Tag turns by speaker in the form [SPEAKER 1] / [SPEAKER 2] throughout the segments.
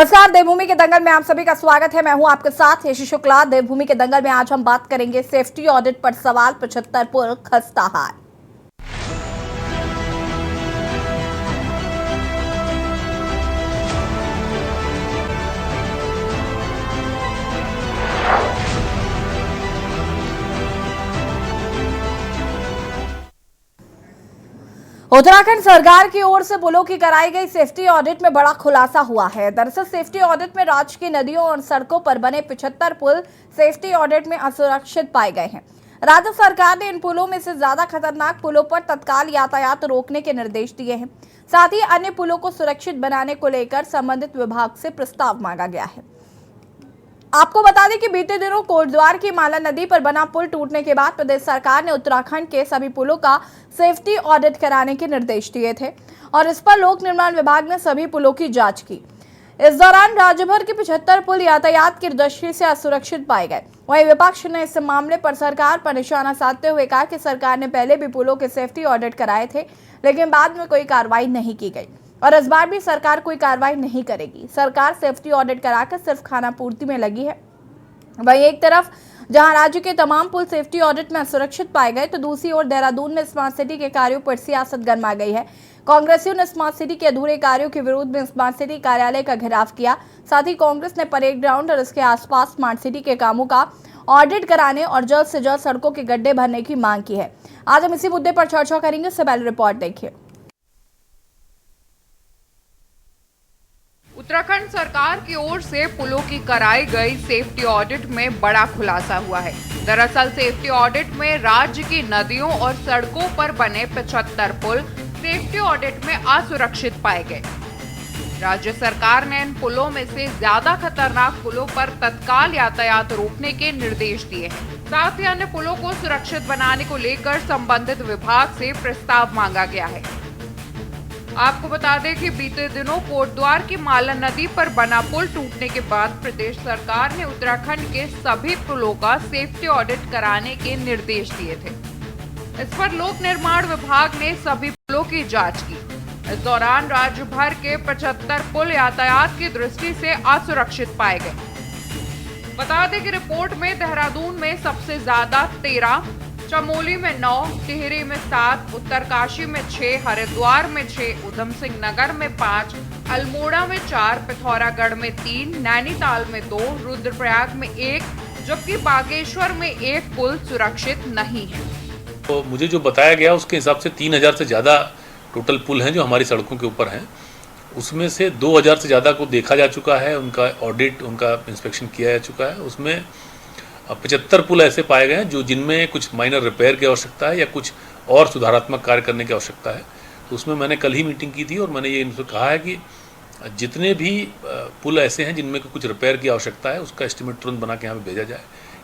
[SPEAKER 1] नमस्कार, देवभूमि के दंगल में आप सभी का स्वागत है। मैं हूं आपके साथ यशी शुक्ला। देवभूमि के दंगल में आज हम बात करेंगे सेफ्टी ऑडिट पर सवाल, 75 पुल खस्ताहाल। उत्तराखंड सरकार की ओर से पुलों की कराई गई सेफ्टी ऑडिट में बड़ा खुलासा हुआ है। दरअसल सेफ्टी ऑडिट में राज्य की नदियों और सड़कों पर बने 75 पुल सेफ्टी ऑडिट में असुरक्षित पाए गए हैं। राज्य सरकार ने इन पुलों में से ज्यादा खतरनाक पुलों पर तत्काल यातायात रोकने के निर्देश दिए हैं। साथ ही अन्य पुलों को सुरक्षित बनाने को लेकर संबंधित विभाग से प्रस्ताव मांगा गया है। आपको बता दें कि बीते दिनों कोटद्वार की माला नदी पर बना पुल टूटने के बाद प्रदेश सरकार ने उत्तराखंड के सभी पुलों का सेफ्टी ऑडिट कराने के निर्देश दिए थे और इस पर लोक निर्माण विभाग ने सभी पुलों की जांच की। इस दौरान राज्य भर के 75 पुल यातायात की दृष्टि से असुरक्षित पाए गए। वहीं विपक्ष ने इस मामले पर सरकार पर निशाना साधते हुए कहा कि सरकार ने पहले भी पुलों के सेफ्टी ऑडिट कराए थे, लेकिन बाद में कोई कार्रवाई नहीं की गई और इस बार भी सरकार कोई कार्रवाई नहीं करेगी। सरकार सेफ्टी ऑडिट कराकर सिर्फ खाना पूर्ति में लगी है। वहीं एक तरफ जहां राज्य के तमाम पुल सेफ्टी ऑडिट में असुरक्षित पाए गए, तो दूसरी ओर देहरादून में स्मार्ट सिटी के कार्यों पर सियासत गरमा गई है। कांग्रेसियों ने स्मार्ट सिटी के अधूरे कार्यों के विरोध में स्मार्ट सिटी कार्यालय का घेराव किया। साथ ही कांग्रेस ने परेड ग्राउंड और इसके आसपास स्मार्ट सिटी के कामों का ऑडिट कराने और जल्द से जल्द सड़कों के गड्ढे भरने की मांग की है। आज हम इसी मुद्दे पर चर्चा करेंगे। इससे पहले रिपोर्ट देखिए।
[SPEAKER 2] उत्तराखंड सरकार की ओर से पुलों की कराई गई सेफ्टी ऑडिट में बड़ा खुलासा हुआ है। दरअसल सेफ्टी ऑडिट में राज्य की नदियों और सड़कों पर बने 75 पुल सेफ्टी ऑडिट में असुरक्षित पाए गए। राज्य सरकार ने इन पुलों में से ज्यादा खतरनाक पुलों पर तत्काल यातायात रोकने के निर्देश दिए हैं। साथ ही अन्य पुलों को सुरक्षित बनाने को लेकर संबंधित विभाग से प्रस्ताव मांगा गया है। आपको बता दें कि बीते दिनों कोटद्वार की माला नदी पर बना पुल टूटने के बाद प्रदेश सरकार ने उत्तराखंड के सभी पुलों का सेफ्टी ऑडिट कराने के निर्देश दिए थे। इस पर लोक निर्माण विभाग ने सभी पुलों की जांच की। इस दौरान राज्य भर के 75 पुल यातायात की दृष्टि से असुरक्षित पाए गए। बता दें कि रिपोर्ट में देहरादून में सबसे ज्यादा 13, चमोली में 9, टिहरी में 7, उत्तरकाशी में 6, हरिद्वार में 6, उधम सिंह नगर में 5, अल्मोड़ा में 4, पिथौरागढ़ में 3, नैनीताल में 2, रुद्रप्रयाग में 1, जबकि बागेश्वर में 1 पुल सुरक्षित नहीं है।
[SPEAKER 3] तो मुझे जो बताया गया उसके हिसाब से 3000 से ज़्यादा टोटल पुल हैं जो हमारी सड़कों के ऊपर हैं। उसमें से 2000 से ज़्यादा को देखा जा चुका है, उनका ऑडिट, उनका इंस्पेक्शन किया जा चुका है। उसमें 75 पुल ऐसे पाए गए हैं जो जिनमें कुछ माइनर रिपेयर की आवश्यकता है या कुछ और सुधारात्मक कार्य करने की आवश्यकता है। तो उसमें मैंने कल ही मीटिंग की थी और मैंने ये इनसे कहा है कि जितने भी पुल ऐसे हैं जिनमें कुछ रिपेयर की आवश्यकता है उसका एस्टिमेट तुरंत बना के यहाँ पे भेजा जाए।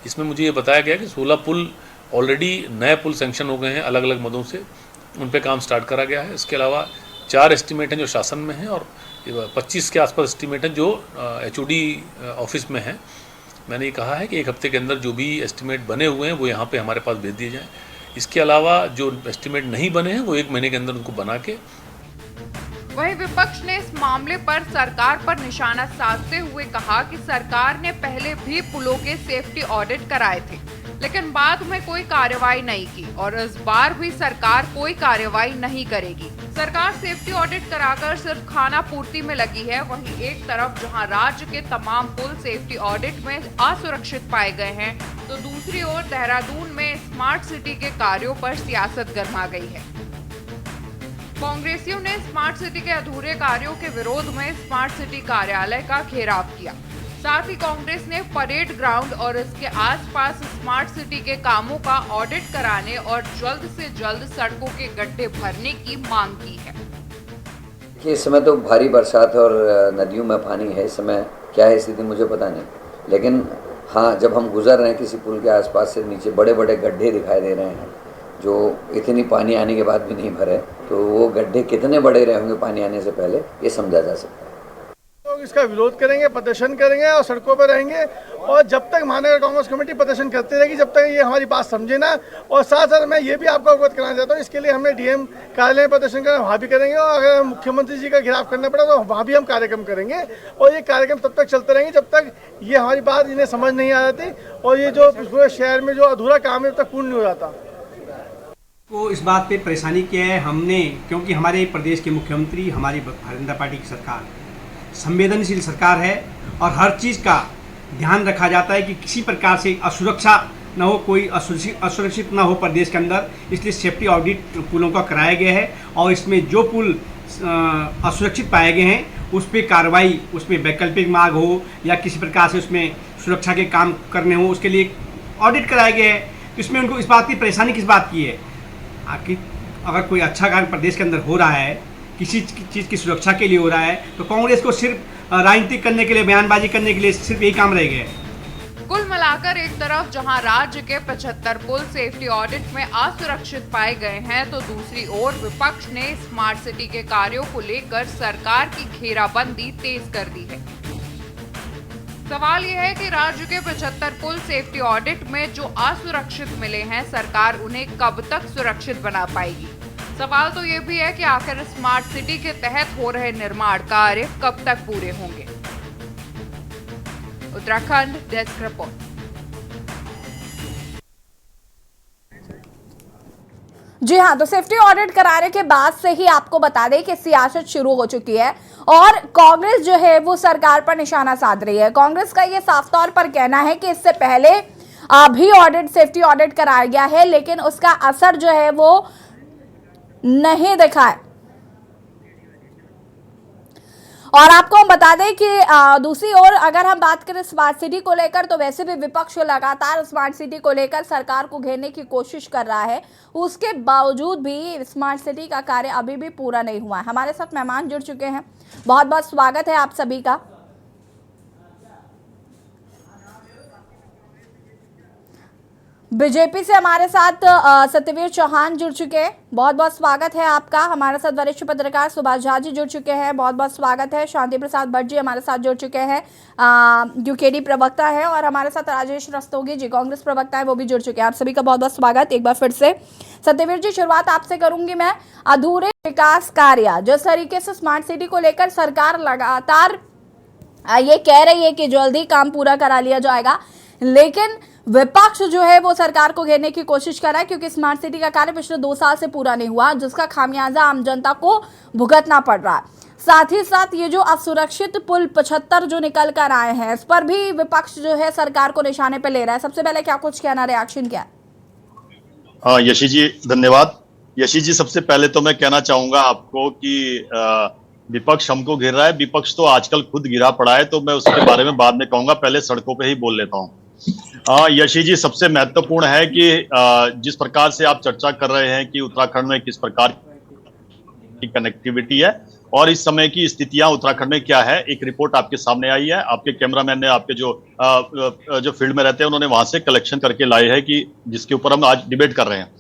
[SPEAKER 3] इसमें मुझे ये बताया गया कि 16 पुल ऑलरेडी नए पुल सैंक्शन हो गए हैं, अलग अलग मदों से उन पर काम स्टार्ट करा गया है। इसके अलावा 4 एस्टिमेट हैं जो शासन में हैं और 25 के आसपास एस्टिमेट हैं जो HOD ऑफिस में हैं। मैंने ये कहा है कि 1 हफ्ते के अंदर जो भी एस्टिमेट बने हुए हैं वो यहाँ पे हमारे पास भेज दिए जाएँ। इसके अलावा जो एस्टिमेट नहीं बने हैं वो 1 महीने के अंदर उनको बना के।
[SPEAKER 2] वहीं विपक्ष ने इस मामले पर सरकार पर निशाना साधते हुए कहा कि सरकार ने पहले भी पुलों के सेफ्टी ऑडिट कराए थे, लेकिन बाद में कोई कार्रवाई नहीं की और इस बार भी सरकार कोई कार्रवाई नहीं करेगी। सरकार सेफ्टी ऑडिट कराकर सिर्फ खाना पूर्ति में लगी है। वहीं एक तरफ जहां राज्य के तमाम पुल सेफ्टी ऑडिट में असुरक्षित पाए गए हैं, तो दूसरी ओर देहरादून में स्मार्ट सिटी के कार्यों पर सियासत गरमा गई है। कांग्रेसियों ने स्मार्ट सिटी के अधूरे कार्यों के विरोध में स्मार्ट सिटी कार्यालय का घेराव किया। साथ ही कांग्रेस ने परेड ग्राउंड और इसके आसपास स्मार्ट सिटी के कामों का ऑडिट कराने और जल्द से जल्द सड़कों के गड्ढे भरने की मांग की है।
[SPEAKER 4] इस समय तो भारी बरसात और नदियों में पानी है। इस समय क्या है स्थिति मुझे पता नहीं, लेकिन हाँ, जब हम गुजर रहे हैं किसी पुल के आसपास से नीचे बड़े बड़े गड्ढे दिखाई दे रहे हैं जो इतनी पानी आने के बाद भी नहीं भरे, तो वो गड्ढे कितने बड़े रहे होंगे पानी आने से पहले, ये समझा जा सकता है।
[SPEAKER 5] लोग इसका विरोध करेंगे, प्रदर्शन करेंगे और सड़कों पर रहेंगे। और जब तक महानगर कांग्रेस कमेटी प्रदर्शन करती रहेगी, जब तक ये हमारी बात समझे ना। और साथ साथ मैं ये भी आपको अवगत कराना चाहता हूँ, इसके लिए हमने डीएम कार्यालय में प्रदर्शन करना, वहाँ भी करेंगे। और अगर मुख्यमंत्री जी का घेराव करना पड़ा तो वहाँ भी हम कार्यक्रम करेंगे। और ये कार्यक्रम तब तक चलते रहेंगे जब तक ये हमारी बात इन्हें समझ नहीं आ जाती और ये जो पूरे शहर में जो अधूरा काम है तब तक पूर्ण नहीं हो जाता।
[SPEAKER 6] को इस बात पे परेशानी किया है हमने, क्योंकि हमारे प्रदेश के मुख्यमंत्री, हमारी भारतीय जनता पार्टी की सरकार संवेदनशील सरकार है और हर चीज़ का ध्यान रखा जाता है कि किसी प्रकार से असुरक्षा न हो, कोई असुरक्षित न हो प्रदेश के अंदर। इसलिए सेफ्टी ऑडिट पुलों का कराया गया है और इसमें जो पुल असुरक्षित पाए गए हैं उस पर कार्रवाई, उसमें वैकल्पिक मार्ग हो या किसी प्रकार से उसमें सुरक्षा के काम करने हो, उसके लिए ऑडिट कराया गया है। तो इसमें उनको इस बात की परेशानी किस बात की है? आखिर अगर कोई अच्छा कार्य प्रदेश के अंदर हो रहा है, किसी चीज़ की सुरक्षा के लिए हो रहा है, तो कांग्रेस को सिर्फ राजनीतिक करने के लिए, बयानबाजी करने के लिए सिर्फ यही काम रह गया है।
[SPEAKER 2] कुल मिलाकर एक तरफ जहां राज्य के 75 पुल सेफ्टी ऑडिट में असुरक्षित पाए गए हैं, तो दूसरी ओर विपक्ष ने स्मार्ट सिटी के कार्यों को लेकर सरकार की घेराबंदी तेज कर दी है। सवाल यह है कि राज्य के 75 पुल सेफ्टी ऑडिट में जो असुरक्षित मिले हैं, सरकार उन्हें कब तक सुरक्षित बना पाएगी? सवाल तो ये भी है कि आखिर स्मार्ट सिटी के तहत हो रहे निर्माण कार्य कब तक पूरे होंगे? Uttarakhand desk report.
[SPEAKER 1] जी हाँ, तो सेफ्टी ऑडिट कराने के बाद से ही आपको बता दें कि सियासत शुरू हो चुकी है और कांग्रेस जो है वो सरकार पर निशाना साध रही है। कांग्रेस का ये साफ तौर पर कहना है कि इससे पहले भी सेफ्टी ऑडिट कराया गया है, लेकिन उसका असर जो है वो नहीं दिखा है। और आपको हम बता दें कि दूसरी ओर अगर हम बात करें स्मार्ट सिटी को लेकर, तो वैसे भी विपक्ष लगातार स्मार्ट सिटी को लेकर सरकार को घेरने की कोशिश कर रहा है। उसके बावजूद भी स्मार्ट सिटी का कार्य अभी भी पूरा नहीं हुआ है। हमारे साथ मेहमान जुड़ चुके हैं, बहुत बहुत स्वागत है आप सभी का। बीजेपी से हमारे साथ सत्यवीर चौहान जुड़ चुके हैं, बहुत बहुत स्वागत है आपका। हमारे साथ वरिष्ठ पत्रकार सुभाष झा जी जुड़ चुके हैं, बहुत बहुत स्वागत है। शांति प्रसाद भट्ट जी हमारे साथ जुड़ चुके हैं, यूकेडी प्रवक्ता है। और हमारे साथ राजेश रस्तोगी जी कांग्रेस प्रवक्ता है, वो भी जुड़ चुके हैं। आप सभी का बहुत बहुत स्वागत एक बार फिर से। सत्यवीर जी, शुरुआत आपसे करूंगी मैं। अधूरे विकास कार्य, जिस तरीके से स्मार्ट सिटी को लेकर सरकार लगातार ये कह रही है कि जल्दी काम पूरा करा लिया जाएगा, लेकिन विपक्ष जो है वो सरकार को घेरने की कोशिश कर रहा है, क्योंकि स्मार्ट सिटी का कार्य पिछले 2 साल से पूरा नहीं हुआ, जिसका खामियाजा आम जनता को भुगतना पड़ रहा है। साथ ही साथ ये जो असुरक्षित पुल 75 जो निकल कर आए हैं, इस पर भी विपक्ष जो है सरकार को निशाने पे ले रहा है। सबसे पहले क्या कुछ कहना, रिएक्शन क्या है?
[SPEAKER 7] हाँ यशी जी, धन्यवाद। यशी जी, सबसे पहले तो मैं कहना चाहूंगा आपको कि विपक्ष हमको घेर रहा है। विपक्ष तो आजकल खुद गिरा पड़ा है, तो मैं उसके बारे में बाद में कहूंगा, पहले सड़कों पे ही बोल लेता हूँ। यशी जी, सबसे महत्वपूर्ण है कि जिस प्रकार से आप चर्चा कर रहे हैं कि उत्तराखंड में किस प्रकार की कनेक्टिविटी है और इस समय की स्थितियां उत्तराखंड में क्या है, एक रिपोर्ट आपके सामने आई है। आपके कैमरामैन ने, आपके जो फील्ड में रहते हैं, उन्होंने वहां से कलेक्शन करके लाए हैं कि जिसके ऊपर हम आज डिबेट कर रहे हैं।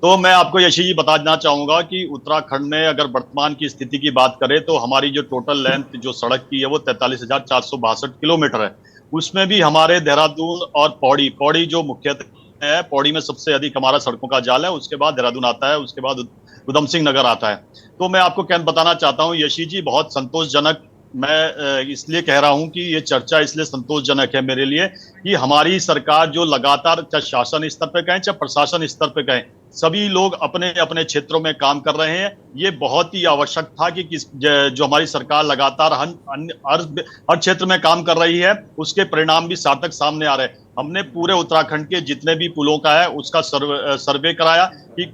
[SPEAKER 7] तो मैं आपको यशी जी बताना चाहूंगा कि उत्तराखंड में अगर वर्तमान की स्थिति की बात करें तो हमारी जो टोटल लेंथ जो सड़क की है वो 43,462 किलोमीटर है। उसमें भी हमारे देहरादून और पौड़ी जो मुख्यतः है, पौड़ी में सबसे अधिक हमारा सड़कों का जाल है, उसके बाद देहरादून आता है, उसके बाद उधम सिंह नगर आता है। तो मैं आपको क्या बताना चाहता हूँ यशी जी, बहुत संतोषजनक, मैं इसलिए कह रहा हूं कि ये चर्चा इसलिए संतोषजनक है मेरे लिए कि हमारी सरकार जो लगातार, चाहे शासन स्तर पर कहें चाहे प्रशासन स्तर पर कहें, सभी लोग अपने अपने क्षेत्रों में काम कर रहे हैं। ये बहुत ही आवश्यक था कि जो हमारी सरकार लगातार हर क्षेत्र में काम कर रही है, उसके परिणाम भी सार्थक सामने आ रहे हैं। हमने पूरे उत्तराखंड के जितने भी पुलों का है उसका सर्वे कराया कि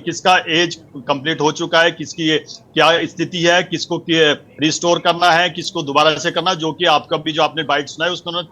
[SPEAKER 7] किसका एज कंप्लीट हो चुका है, किसकी क्या स्थिति है, किसको रिस्टोर करना है, किसको दोबारा से करना, जो कि आपका भी जो आपने बाइट सुना है उसमें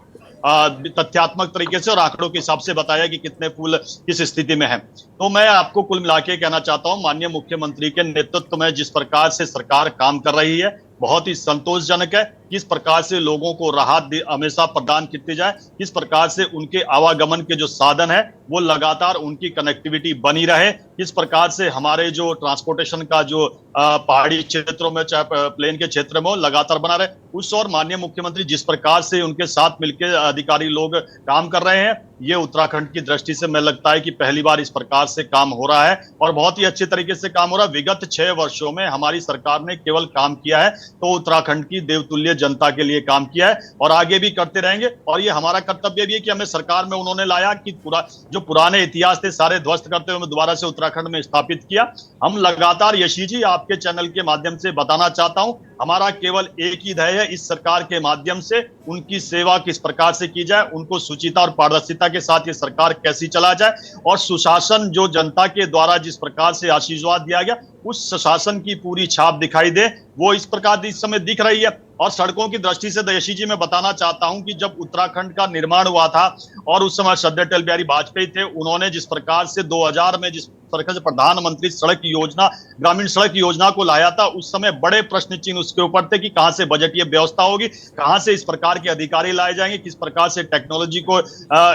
[SPEAKER 7] तथ्यात्मक तरीके से और आंकड़ों के हिसाब से बताया कि कितने पुल किस स्थिति में हैं। तो मैं आपको कुल मिला के कहना चाहता हूं, माननीय मुख्यमंत्री के नेतृत्व में जिस प्रकार से सरकार काम कर रही है, बहुत ही संतोषजनक है। किस प्रकार से लोगों को राहत हमेशा प्रदान की जाए, किस प्रकार से उनके आवागमन के जो साधन है वो लगातार उनकी कनेक्टिविटी बनी रहे, किस प्रकार से हमारे जो ट्रांसपोर्टेशन का जो पहाड़ी क्षेत्रों में चाहे प्लेन के क्षेत्र में लगातार बना रहे। उस और माननीय मुख्यमंत्री जिस प्रकार से उनके साथ मिलकर अधिकारी लोग काम कर रहे हैं, ये उत्तराखंड की दृष्टि से मैं लगता है कि पहली बार इस प्रकार से काम हो रहा है और बहुत ही अच्छे तरीके से काम हो रहा है। विगत 6 वर्षों में हमारी सरकार ने केवल काम किया है तो उत्तराखंड की देवतुल्य जनता के लिए काम किया है और आगे भी करते रहेंगे। और ये हमारा कर्तव्य भी है कि हमें सरकार में उन्होंने लाया कि जो पुराने इतिहास थे सारे ध्वस्त करते हुए दोबारा से उत्तराखंड में स्थापित किया। हम लगातार यशी जी आपके चैनल के माध्यम से बताना चाहता हूं, हमारा केवल एक ही ध्येय है, इस सरकार के माध्यम से उनकी सेवा किस प्रकार से की जाए, उनको सुचिता और पारदर्शिता के साथ ये सरकार कैसी चला जाए और सुशासन जो जनता के द्वारा जिस प्रकार से आशीर्वाद दिया गया उस सुशासन की पूरी छाप दिखाई दे, वो इस प्रकार इस समय दिख रही है। और सड़कों की दृष्टि से दयशी जी मैं बताना चाहता हूं कि जब उत्तराखंड का निर्माण हुआ था और उस समय श्रद्धेय अटल बिहारी वाजपेयी थे, उन्होंने जिस प्रकार से 2000 में जिस प्रकार से प्रधानमंत्री सड़क योजना, ग्रामीण सड़क योजना को लाया था, उस समय बड़े प्रश्न चिन्ह उसके ऊपर थे कि कहां से बजटीय व्यवस्था होगी, कहां से इस प्रकार के अधिकारी लाए जाएंगे, किस प्रकार से टेक्नोलॉजी को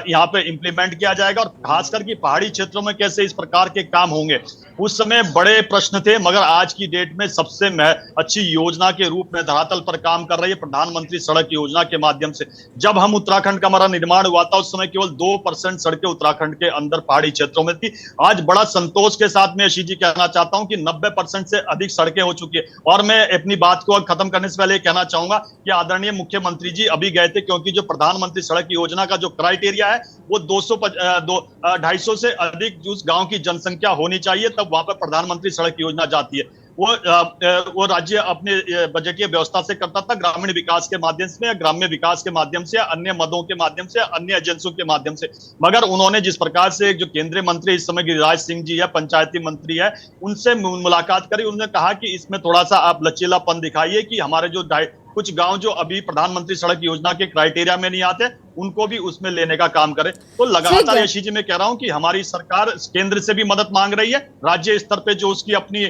[SPEAKER 7] यहाँ पे इंप्लीमेंट किया जाएगा और खासकर कि पहाड़ी क्षेत्रों में कैसे इस प्रकार के काम होंगे। उस समय बड़े प्रश्न थे, मगर आज की डेट में सबसे अच्छी योजना के रूप में धरातल पर काम कर रही है प्रधानमंत्री सड़क योजना के माध्यम से। जब हम उत्तराखंड का हमारा निर्माण हुआ था उस समय केवल 2% सड़कें उत्तराखंड के अंदर पहाड़ी क्षेत्रों में थी। आज बड़ा संतोष के साथ में यशी जी कहना चाहता हूं कि 90% से अधिक सड़कें हो चुकी है। और मैं अपनी बात को खत्म करने से पहले कहना चाहूंगा कि आदरणीय मुख्यमंत्री जी अभी गए थे, क्योंकि जो प्रधानमंत्री सड़क योजना का जो क्राइटेरिया है वो 250 से अधिक उस गांव की जनसंख्या होनी चाहिए, तब वहां पर प्रधानमंत्री सड़क योजना जाती है। वो राज्य अपने बजटीय व्यवस्था से करता था, ग्रामीण विकास के माध्यम से या ग्राम्य विकास के माध्यम से, अन्य मदों के माध्यम से, अन्य एजेंसियों के माध्यम से। मगर उन्होंने जिस प्रकार से जो केंद्रीय मंत्री इस समय गिरिराज सिंह जी है, पंचायती मंत्री है, उनसे मुलाकात करी। उन्होंने कहा कि इसमें थोड़ा सा आप लचीलापन दिखाइए कि हमारे जो कुछ गांव जो अभी प्रधानमंत्री सड़क योजना के क्राइटेरिया में नहीं आते उनको भी उसमें लेने का काम करें। तो लगातार यशी जी मैं कह रहा हूं कि हमारी सरकार केंद्र से भी मदद मांग रही है, राज्य स्तर पे जो उसकी अपनी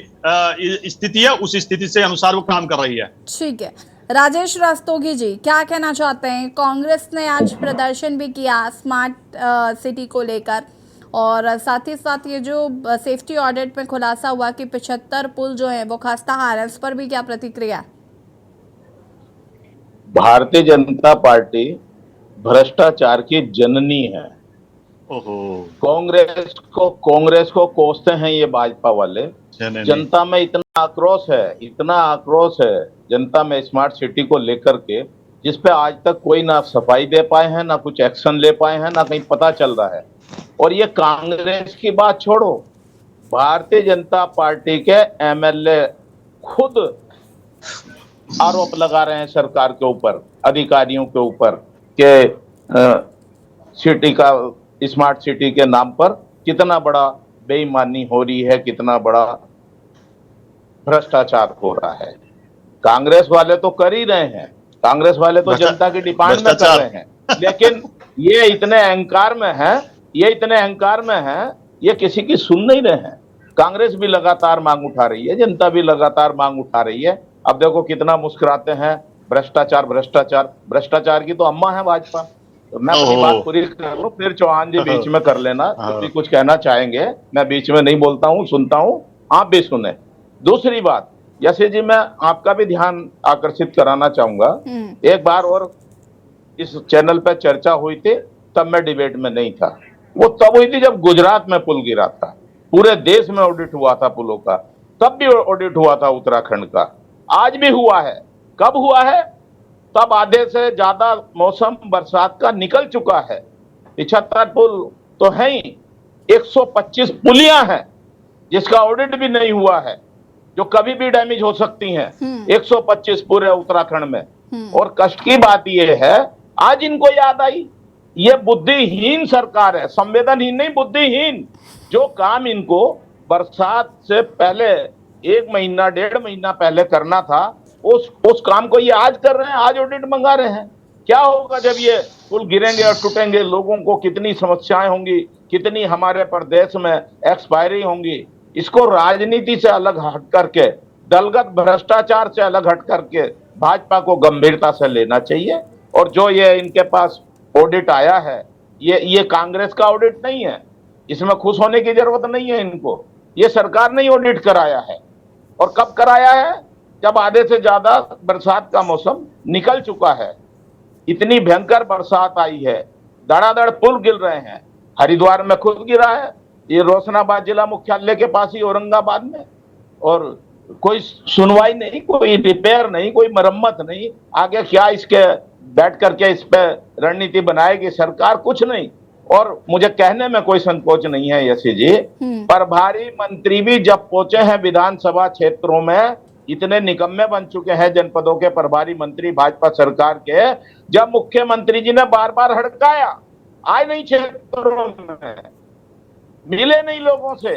[SPEAKER 7] स्थिति है उस स्थिति से अनुसार वो काम कर रही है।
[SPEAKER 1] ठीक है, राजेश रस्तोगी जी क्या कहना चाहते हैं? कांग्रेस ने आज प्रदर्शन भी किया स्मार्ट सिटी को लेकर और साथ ही साथ ये जो सेफ्टी ऑडिट में खुलासा हुआ कि 75 पुल जो है वो खस्ताहाल है, उस पर भी क्या प्रतिक्रिया?
[SPEAKER 8] भारतीय जनता पार्टी भ्रष्टाचार की जननी है। कांग्रेस को कोसते हैं ये भाजपा वाले। जनता में इतना आक्रोश है जनता में स्मार्ट सिटी को लेकर के, जिसपे आज तक कोई ना सफाई दे पाए हैं, ना कुछ एक्शन ले पाए हैं, ना कहीं पता चल रहा है। और ये कांग्रेस की बात छोड़ो, भारतीय जनता पार्टी के एमएलए खुद आरोप लगा रहे हैं सरकार के ऊपर, अधिकारियों के ऊपर के सिटी का, स्मार्ट सिटी के नाम पर कितना बड़ा बेईमानी हो रही है, कितना बड़ा भ्रष्टाचार हो रहा है। कांग्रेस वाले तो कर ही रहे हैं, कांग्रेस वाले तो जनता की डिमांड में कर रहे हैं, लेकिन ये इतने अहंकार में है, ये किसी की सुन नहीं रहे हैं। कांग्रेस भी लगातार मांग उठा रही है, जनता भी लगातार मांग उठा रही है। अब देखो कितना मुस्कुराते हैं, भ्रष्टाचार की तो अम्मा है भाजपा। तो मैं अपनी बात पूरी कर लूं, फिर चौहान जी बीच में कर लेना, क्योंकि कुछ कहना चाहेंगे। मैं बीच में नहीं बोलता हूं, सुनता हूं, आप भी सुने। दूसरी बात, यशी जी मैं आपका भी ध्यान आकर्षित कराना चाहूंगा। एक बार और इस चैनल पर चर्चा हुई थी, तब मैं डिबेट में नहीं था। वो तब हुई थी जब गुजरात में पुल गिरा था, पूरे देश में ऑडिट हुआ था पुलों का, तब भी ऑडिट हुआ था उत्तराखंड का, आज भी हुआ है। कब हुआ है? तब आधे से ज्यादा मौसम बरसात का निकल चुका है। 75 पुल तो है ही, 125 पुलियां हैं जिसका ऑडिट भी नहीं हुआ है, जो कभी भी डैमेज हो सकती हैं। 125 पूरे उत्तराखंड में। और कष्ट की बात यह है, आज इनको याद आई। ये बुद्धिहीन सरकार है, संवेदनहीन नहीं, बुद्धिहीन। जो काम इनको बरसात से पहले 1 महीना 1.5 महीना पहले करना था, उस काम को ये आज कर रहे हैं, आज ऑडिट मंगा रहे हैं। क्या होगा जब ये पुल गिरेंगे और टूटेंगे? लोगों को कितनी समस्याएं होंगी, कितनी हमारे प्रदेश में एक्सपायरी होंगी। इसको राजनीति से अलग हट करके, दलगत भ्रष्टाचार से अलग हट करके भाजपा को गंभीरता से लेना चाहिए। और जो ये इनके पास ऑडिट आया है, ये कांग्रेस का ऑडिट नहीं है, इसमें खुश होने की जरूरत नहीं है इनको। ये सरकार ने ऑडिट कराया है। और कब कराया है? जब आधे से ज्यादा बरसात का मौसम निकल चुका है। इतनी भयंकर बरसात आई है, धड़ाधड़ पुल गिर रहे हैं। हरिद्वार में खुद गिरा है, ये रोशनाबाद जिला मुख्यालय के पास ही औरंगाबाद में, और कोई सुनवाई नहीं, कोई रिपेयर नहीं, कोई मरम्मत नहीं। आगे क्या इसके बैठ करके इस पे रणनीति बनाएगी सरकार? कुछ नहीं। और मुझे कहने में कोई संकोच नहीं है यशी जी, प्रभारी मंत्री भी जब पहुंचे हैं विधानसभा क्षेत्रों में, इतने निकम्मे बन चुके हैं जनपदों के प्रभारी मंत्री भाजपा सरकार के, जब मुख्यमंत्री जी ने बार बार हड़काया, आए नहीं क्षेत्रों में, मिले नहीं लोगों से,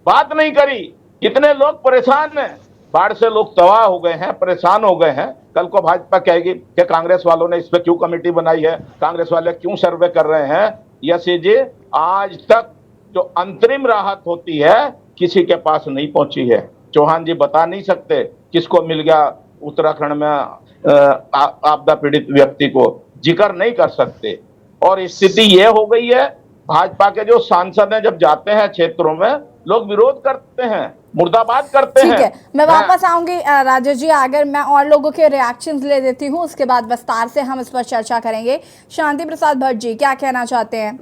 [SPEAKER 8] बात नहीं करी। कितने लोग परेशान हैं, बाढ़ से लोग तबाह हो गए हैं, परेशान हो गए हैं। कल को भाजपा कहेगी कि कांग्रेस वालों ने इस पे क्यों कमेटी बनाई है, कांग्रेस वाले क्यों सर्वे कर रहे हैं। यशी जी, आज तक जो अंतरिम राहत होती है किसी के पास नहीं पहुंची है। चौहान जी बता नहीं सकते किसको मिल गया उत्तराखंड में आपदा पीड़ित व्यक्ति को, जिक्र नहीं कर सकते। और स्थिति ये हो गई है, भाजपा के जो सांसद हैं जब जाते हैं क्षेत्रों में, लोग विरोध करते हैं, मुर्दाबाद करते हैं।
[SPEAKER 1] ठीक है, मैं वापस आऊंगी राजेश जी, अगर मैं और लोगों के रिएक्शंस ले देती हूँ, उसके बाद विस्तार से हम इस पर चर्चा करेंगे। शांति प्रसाद भट्ट जी, क्या कहना चाहते हैं?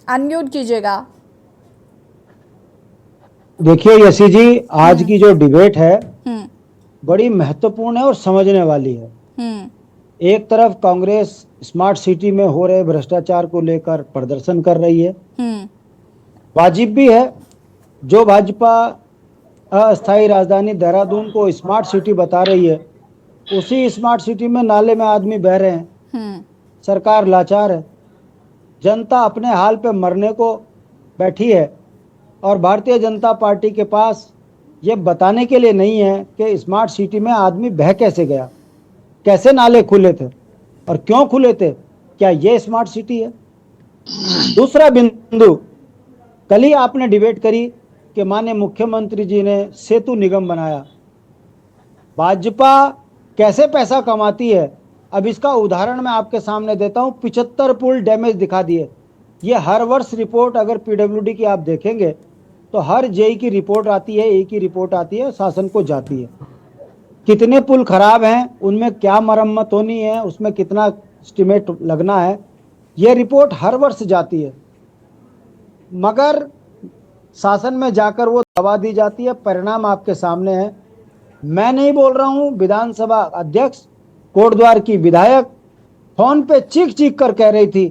[SPEAKER 1] अनम्यूट कीजिएगा।
[SPEAKER 9] देखिए यशी जी, आज की जो डिबेट है बड़ी महत्वपूर्ण है और समझने वाली है। एक तरफ कांग्रेस स्मार्ट सिटी में हो रहे भ्रष्टाचार को लेकर प्रदर्शन कर रही है, वाजिब भी है। जो भाजपा अस्थायी राजधानी देहरादून को स्मार्ट सिटी बता रही है, उसी स्मार्ट सिटी में नाले में आदमी बह रहे हैं, सरकार लाचार है, जनता अपने हाल पे मरने को बैठी है। और भारतीय जनता पार्टी के पास ये बताने के लिए नहीं है कि स्मार्ट सिटी में आदमी बह कैसे गया, कैसे नाले खुले थे और क्यों खुले थे, क्या ये स्मार्ट सिटी है? दूसरा बिंदु, कल ही आपने डिबेट करी कि माननीय मुख्यमंत्री जी ने सेतु निगम बनाया। भाजपा कैसे पैसा कमाती है, अब इसका उदाहरण मैं आपके सामने देता हूं। 75 पुल डैमेज दिखा दिए। ये हर वर्ष रिपोर्ट अगर पीडब्ल्यूडी की आप देखेंगे तो हर जेई की रिपोर्ट आती है, एक ही रिपोर्ट आती है, शासन को जाती है। कितने पुल खराब हैं, उनमें क्या मरम्मत होनी है, उसमें कितना एस्टिमेट लगना है, ये रिपोर्ट हर वर्ष जाती है, मगर शासन में जाकर वो दबा दी जाती है। परिणाम आपके सामने है। मैं नहीं बोल रहा हूँ, विधानसभा अध्यक्ष कोटद्वार की विधायक फोन पे चीख चीख कर कह रही थी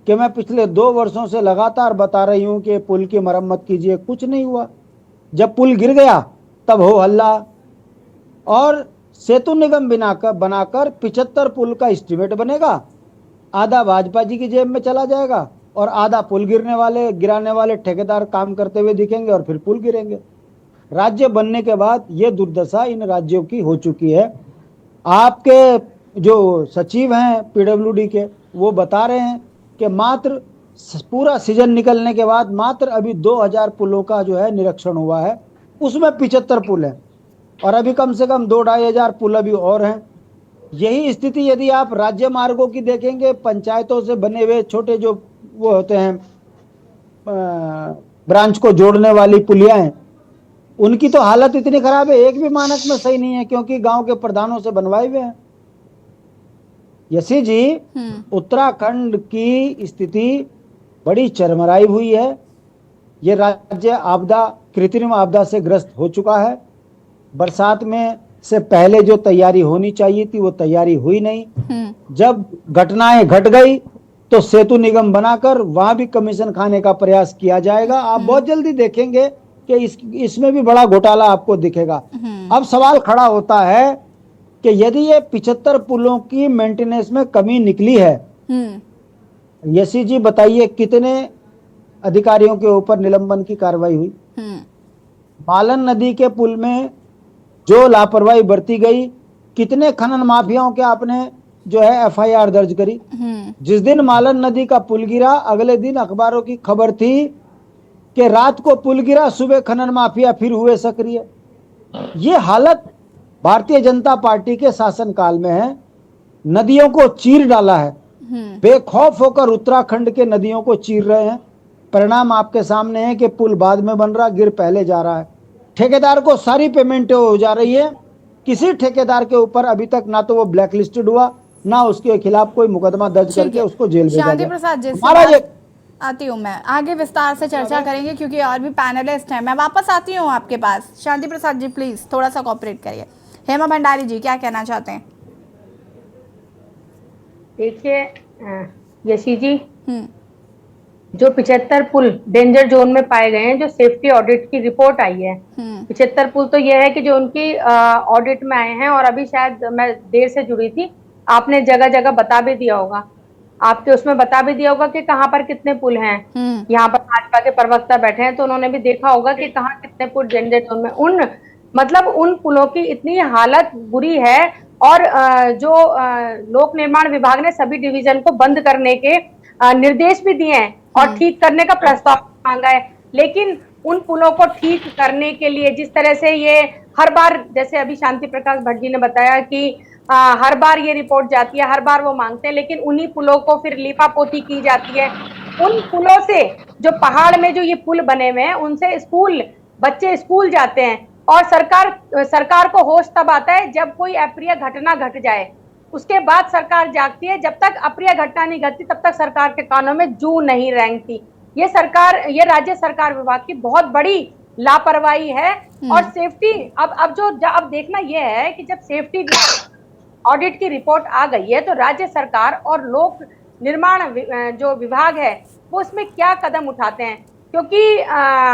[SPEAKER 9] कि मैं पिछले 2 वर्षों से लगातार बता रही हूँ कि पुल की मरम्मत कीजिए, कुछ नहीं हुआ। जब पुल गिर गया तब हो हल्ला। और सेतु निगम बनाकर 75 पुल का एस्टीमेट बनेगा, आधा भाजपा जी की जेब में चला जाएगा और आधा पुल गिराने वाले ठेकेदार काम करते हुए दिखेंगे और फिर पुल गिरेंगे। राज्य बनने के बाद ये दुर्दशा इन राज्यों की हो चुकी है। आपके जो सचिव हैं पीडब्ल्यूडी के, वो बता रहे हैं कि मात्र पूरा सीजन निकलने के बाद मात्र अभी 2000 पुलों का जो है निरीक्षण हुआ है, उसमें 75 पुल हैं और अभी कम से कम 2-2,500 पुल अभी और हैं। यही स्थिति यदि आप राज्य मार्गों की देखेंगे, पंचायतों से बने हुए छोटे जो वो होते हैं ब्रांच को जोड़ने वाली पुलियां हैं, उनकी तो हालत इतनी खराब है, एक भी मानक में सही नहीं है, क्योंकि गांव के प्रधानों से बनवाए हुए हैं। यशी जी, उत्तराखंड की स्थिति बड़ी चरमराई हुई है। ये राज्य आपदा, कृत्रिम आपदा से ग्रस्त हो चुका है। बरसात में से पहले जो तैयारी होनी चाहिए थी वो तैयारी हुई नहीं। जब घटनाएं घट गई तो सेतु निगम बनाकर वहां भी कमीशन खाने का प्रयास किया जाएगा। आप बहुत जल्दी देखेंगे कि इसमें भी बड़ा घोटाला आपको दिखेगा। अब सवाल खड़ा होता है कि यदि ये 75 पुलों की मेंटेनेंस में कमी निकली है, यशी जी बताइए कितने अधिकारियों के ऊपर निलंबन की कार्रवाई हुई? मालन नदी के पुल में जो लापरवाही बरती गई, कितने खनन माफियाओं के आपने जो है एफआईआर दर्ज करी? जिस दिन मालन नदी का पुल गिरा, अगले दिन अखबारों की खबर थी कि रात को पुल गिरा, सुबह खनन माफिया फिर हुए सक्रिय। ये हालत भारतीय जनता पार्टी के शासनकाल में है। नदियों को चीर डाला है, बेखौफ होकर उत्तराखंड के नदियों को चीर रहे हैं। परिणाम आपके सामने है कि पुल बाद में बन रहा, गिर पहले जा रहा है। ठेकेदार को सारी पेमेंटें हो जा रही है। किसी ठेकेदार के ऊपर अभी तक ना तो वो ब्लैक लिस्टेड हुआ, ना उसके खिलाफ कोई मुकदमा दर्ज करके उसको जेल भेजा
[SPEAKER 1] शांति
[SPEAKER 9] गया।
[SPEAKER 1] प्रसाद जी
[SPEAKER 9] महाराज
[SPEAKER 1] आती हूँ मैं, आगे विस्तार से चर्चा करेंगे क्योंकि और भी पैनलिस्ट हैं। मैं वापस आती हूँ आपके पास। शांति प्रसाद जी प्लीज थोड़ा सा कोऑपरेट करिए। हेमा भंडारी जी क्या कहना चाहते हैं?
[SPEAKER 10] देखिए यशी जी, जो 75 पुल डेंजर जोन में पाए गए हैं, जो सेफ्टी ऑडिट की रिपोर्ट आई है, 75 पुल तो यह है कि जो उनकी ऑडिट में आए हैं। और अभी शायद मैं देर से जुड़ी थी, आपने जगह जगह बता भी दिया होगा, आपके उसमें बता भी दिया होगा कि कहाँ पर कितने पुल हैं। यहाँ पर भाजपा के प्रवक्ता बैठे हैं तो उन्होंने भी देखा होगा कि कहाँ कितने पुल डेंजर जोन में। उन पुलों की इतनी हालत बुरी है। और जो लोक निर्माण विभाग ने सभी डिवीजन को बंद करने के निर्देश भी दिए हैं और ठीक करने का प्रस्ताव मांगा है। लेकिन उन पुलों को ठीक करने के लिए जिस तरह से ये हर बार, जैसे अभी शांति प्रकाश भट्ट जी ने बताया कि हर बार ये रिपोर्ट जाती है, हर बार वो मांगते हैं, लेकिन उन्हीं पुलों को फिर लीपापोती की जाती है। उन पुलों से, जो पहाड़ में जो ये पुल बने हुए हैं, उनसे बच्चे स्कूल जाते हैं। और सरकार को होश तब आता है जब कोई अप्रिय घटना घट जाए, उसके बाद सरकार जागती है। जब तक अप्रिय घटना नहीं घटती तब तक सरकार के कानों में जू नहीं रेंगती। ये राज्य सरकार विभाग की बहुत बड़ी लापरवाही है। और सेफ्टी अब देखना यह है कि जब सेफ्टी ऑडिट की रिपोर्ट आ गई है तो राज्य सरकार और लोक निर्माण जो विभाग है वो इसमें क्या कदम उठाते हैं। क्योंकि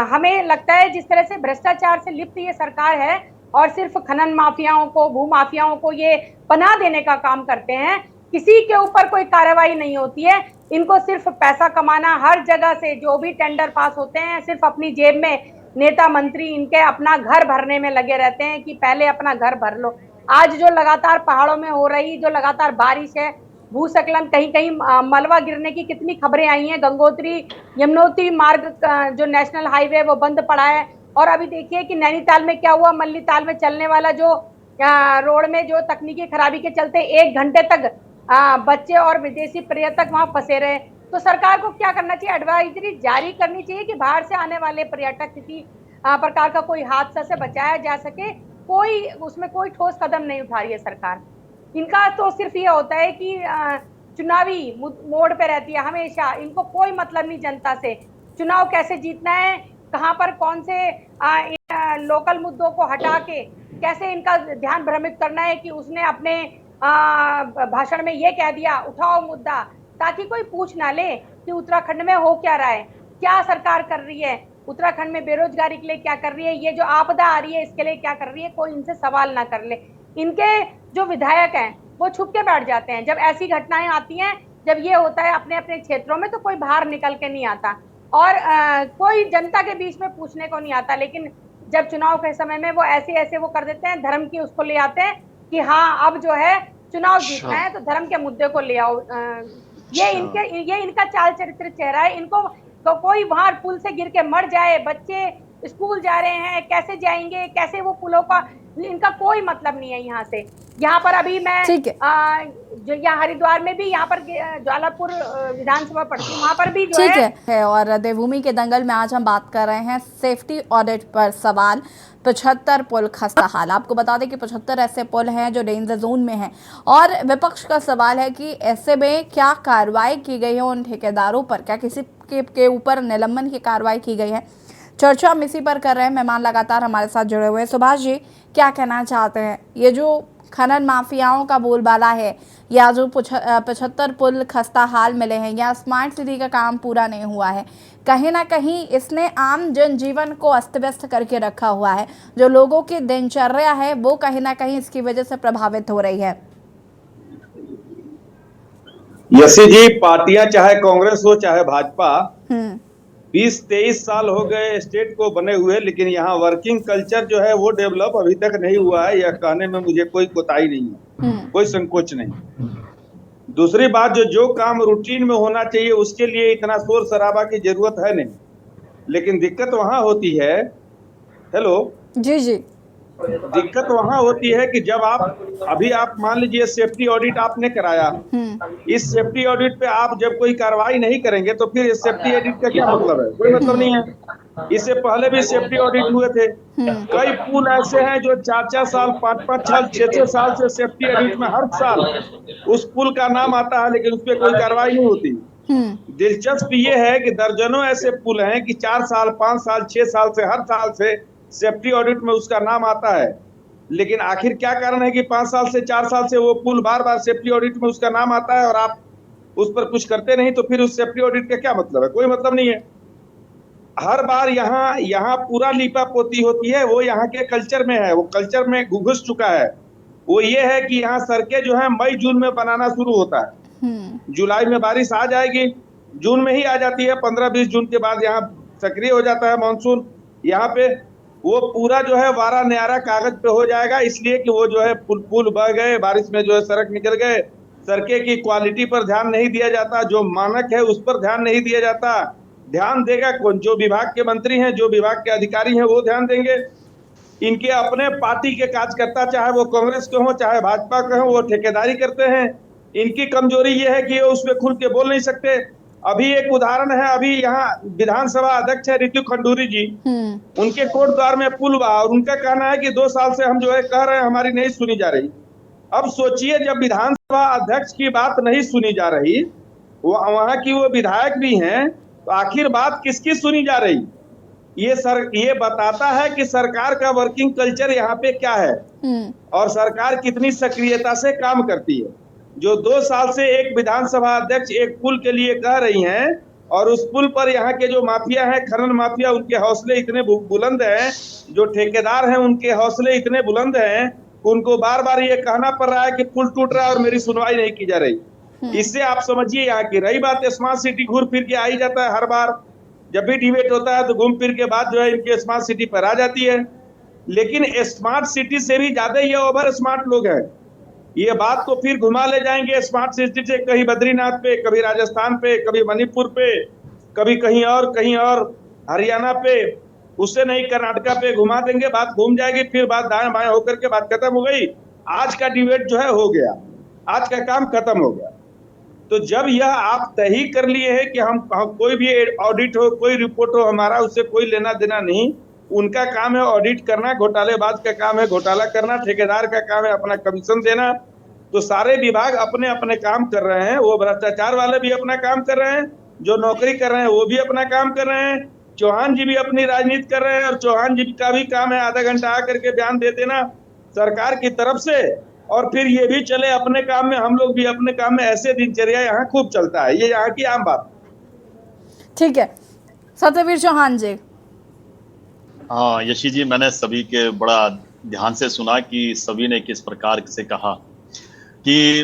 [SPEAKER 10] हमें लगता है जिस तरह से भ्रष्टाचार से लिप्त ये सरकार है और सिर्फ खनन माफियाओं को, भू माफियाओं को ये पनाह देने का काम करते हैं, किसी के ऊपर कोई कार्रवाई नहीं होती है। इनको सिर्फ पैसा कमाना, हर जगह से जो भी टेंडर पास होते हैं सिर्फ अपनी जेब में, नेता मंत्री इनके अपना घर भरने में लगे रहते हैं कि पहले अपना घर भर लो। आज जो लगातार पहाड़ों में हो रही जो लगातार बारिश है, भूस्खलन, कहीं कहीं मलबा गिरने की कितनी खबरें आई हैं। गंगोत्री यमुनोत्री मार्ग जो नेशनल हाईवे वो बंद पड़ा है। और अभी देखिए कि नैनीताल में क्या हुआ, मल्लीताल में चलने वाला जो रोड में जो तकनीकी खराबी के चलते 1 घंटे तक बच्चे और विदेशी पर्यटक वहां फंसे रहे। तो सरकार को क्या करना चाहिए, एडवाइजरी जारी करनी चाहिए कि बाहर से आने वाले पर्यटक किसी प्रकार का कोई हादसा से बचाया जा सके। उसमें कोई ठोस कदम नहीं उठा रही है सरकार। इनका तो सिर्फ ये होता है कि चुनावी मोड़ पे रहती है हमेशा। इनको कोई मतलब नहीं जनता से, चुनाव कैसे जीतना है, कहां पर कौन से लोकल मुद्दों को हटा के कैसे इनका ध्यान भ्रमित करना है कि उसने अपने भाषण में ये कह दिया, उठाओ मुद्दा, ताकि कोई पूछ ना ले कि उत्तराखंड में हो क्या रहा है, क्या सरकार कर रही है, उत्तराखंड में बेरोजगारी के लिए क्या कर रही है, ये जो आपदा आ रही है इसके लिए क्या कर रही है। कोई इनसे सवाल ना कर ले। इनके जो विधायक हैं वो छुप के बैठ जाते हैं। जब ऐसी घटनाएं आती हैं, जब ये होता है अपने अपने क्षेत्रों में, तो कोई बाहर निकल के नहीं आता और कोई जनता के बीच में पूछने को नहीं आता। लेकिन जब चुनाव के समय में वो ऐसे वो कर देते हैं, धर्म की उसको ले आते हैं कि हाँ अब जो है चुनाव जीतना है तो धर्म के मुद्दे को ले आओ। ये इनका चाल चरित्र चेहरा है। इनको तो कोई वहां पुल से गिर के मर जाए, बच्चे स्कूल जा रहे हैं, कैसे जाएंगे, कैसे वो पुलों का, इनका कोई मतलब नहीं है। यहाँ से यहाँ पर अभी मैं जो यहाँ हरिद्वार में भी, यहाँ पर ज्वालापुर विधानसभा पड़ती है, वहाँ पर भी जो
[SPEAKER 1] है। और देवभूमि के दंगल में आज हम बात कर रहे हैं सेफ्टी ऑडिट पर सवाल। 75 पुल खस्ता हाल। आपको बता दें कि 75 ऐसे पुल हैं जो डेंजर जोन में हैं और विपक्ष का सवाल है कि ऐसे में क्या कार्रवाई की गई है उन ठेकेदारों पर, क्या किसी के ऊपर निलंबन की कार्रवाई की गई है। चर्चा हम इसी पर कर रहे हैं। मेहमान लगातार हमारे साथ जुड़े हुए हैं। सुभाष जी क्या कहना चाहते हैं, ये जो खनन माफियाओं का बोलबाला है, या जो 75 पुल खस्ता हाल मिले हैं, या स्मार्ट सिटी का काम पूरा नहीं हुआ है, कहीं ना कहीं इसने आम जनजीवन को अस्त व्यस्त करके रखा हुआ है। जो लोगों की दिनचर्या है वो कहीं ना कहीं इसकी वजह से प्रभावित हो रही है।
[SPEAKER 11] यशी जी, पार्टियां चाहे कांग्रेस हो चाहे भाजपा, 20-23 साल हो गए स्टेट को बने हुए, लेकिन यहाँ वर्किंग कल्चर जो है वो डेवलप अभी तक नहीं हुआ है। यह कहने में मुझे कोई कोताही नहीं है, कोई संकोच नहीं। दूसरी बात, जो काम रूटीन में होना चाहिए उसके लिए इतना शोर शराबा की जरूरत है नहीं। लेकिन दिक्कत वहां होती है, हेलो
[SPEAKER 1] जी जी,
[SPEAKER 11] दिक्कत वहां होती है कि जब आप मान लीजिए सेफ्टी ऑडिट आपने कराया, इस सेफ्टी ऑडिट पे आप जब कोई कार्रवाई नहीं करेंगे तो फिर इस सेफ्टी ऑडिट का क्या मतलब है? कोई मतलब नहीं है। इससे पहले भी सेफ्टी ऑडिट हुए थे। कई पुल ऐसे हैं जो 4-4 साल 5-5 साल 6-6 साल से सेफ्टी ऑडिट में हर साल उस पुल का नाम आता है, लेकिन उस पर कोई कार्रवाई नहीं होती। दिलचस्प ये है कि दर्जनों ऐसे पुल हैं कि 4 साल 5 साल 6 साल से हर साल से सेफ्टी ऑडिट में उसका नाम आता है, लेकिन आखिर क्या कारण है कि 5 साल से 4 साल से वो पुल बार बार सेफ्टी ऑडिट में उसका नाम आता है और आप उस पर कुछ करते नहीं, तो फिर उस सेफ्टी ऑडिट का क्या मतलब है? कोई मतलब नहीं है। हर बार यहाँ पूरा लीपा पोती होती है, वो यहाँ के कल्चर में है, वो कल्चर में घुस चुका है। वो ये है कि यहाँ सड़कें जो है मई जून में बनाना शुरू होता है, जुलाई में बारिश आ जाएगी, जून में ही आ जाती है, 15-20 जून के बाद यहाँ सक्रिय हो जाता है मानसून। यहाँ पे वो पूरा जो है वारा न्यारा कागज पे हो जाएगा, इसलिए कि वो जो है पुल बह गए, बारिश में जो है सड़क निकल गए, सड़कें की क्वालिटी पर ध्यान नहीं दिया जाता, जो मानक है उस पर ध्यान नहीं दिया जाता। ध्यान देगा कौन? जो विभाग के मंत्री हैं, जो विभाग के अधिकारी हैं, वो ध्यान देंगे। इनके अपने पार्टी के कार्यकर्ता, चाहे वो कांग्रेस के हों चाहे भाजपा के हों, वो ठेकेदारी करते हैं। इनकी कमजोरी ये है कि वो उसमें खुल के बोल नहीं सकते। अभी एक उदाहरण है, अभी यहाँ विधानसभा अध्यक्ष है रितु खंडूरी जी, उनके कोट द्वार में पुल हुआ और उनका कहना है कि 2 साल से हम जो है कह रहे हैं, हमारी नहीं सुनी जा रही। अब सोचिए, जब विधानसभा अध्यक्ष की बात नहीं सुनी जा रही, वो वहां की वो विधायक भी हैं, तो आखिर बात किसकी सुनी जा रही? ये बताता है कि सरकार का वर्किंग कल्चर यहाँ पे क्या है और सरकार कितनी सक्रियता से काम करती है। जो 2 साल से एक विधानसभा अध्यक्ष एक पुल के लिए कह रही हैं और उस पुल पर यहाँ के जो माफिया हैं, खनन माफिया, उनके हौसले इतने बुलंद हैं, जो ठेकेदार हैं उनके हौसले इतने बुलंद हैं, उनको बार बार ये कहना पड़ रहा है कि पुल टूट रहा है और मेरी सुनवाई नहीं की जा रही। इससे आप समझिए यहाँ की रही बात, स्मार्ट सिटी घूर फिर के आ ही जाता है। हर बार जब भी डिबेट होता है तो घूम फिर के बाद जो है इनके स्मार्ट सिटी पर आ जाती है। लेकिन स्मार्ट सिटी से भी ज्यादा ये ओवर स्मार्ट लोग हैं। ये बात को फिर घुमा ले जाएंगे स्मार्ट सिटी से, कहीं बद्रीनाथ पे, कभी राजस्थान पे, कभी मणिपुर पे, कभी कहीं और हरियाणा पे, उससे नहीं कर्नाटका पे घुमा देंगे, बात घूम जाएगी, फिर बात दाएं बाएं होकर के बात खत्म हो गई। आज का डिबेट जो है हो गया, आज का काम खत्म हो गया। तो जब यह आप तय ही कर लिए है कि हम कोई भी ऑडिट हो, कोई रिपोर्ट हो, हमारा उससे कोई लेना देना नहीं, उनका काम है ऑडिट करना, घोटालेबाज का काम है घोटाला करना, ठेकेदार का काम है अपना कमीशन देना। तो सारे विभाग अपने अपने काम कर रहे हैं, वो भ्रष्टाचार वाले भी अपना काम कर रहे हैं, जो नौकरी कर रहे हैं वो भी अपना काम कर रहे हैं, चौहान जी भी अपनी राजनीति कर रहे हैं और चौहान जी का भी काम है आधा घंटा आकर के बयान दे देना सरकार की तरफ से और फिर ये भी चले अपने काम में, हम लोग भी अपने काम में। ऐसे दिनचर्या यहाँ खूब चलता है, ये यहाँ की आम बात।
[SPEAKER 1] ठीक है सत्यवीर चौहान जी।
[SPEAKER 7] हाँ यशी जी, मैंने सभी के बड़ा ध्यान से सुना कि सभी ने किस प्रकार से कहा कि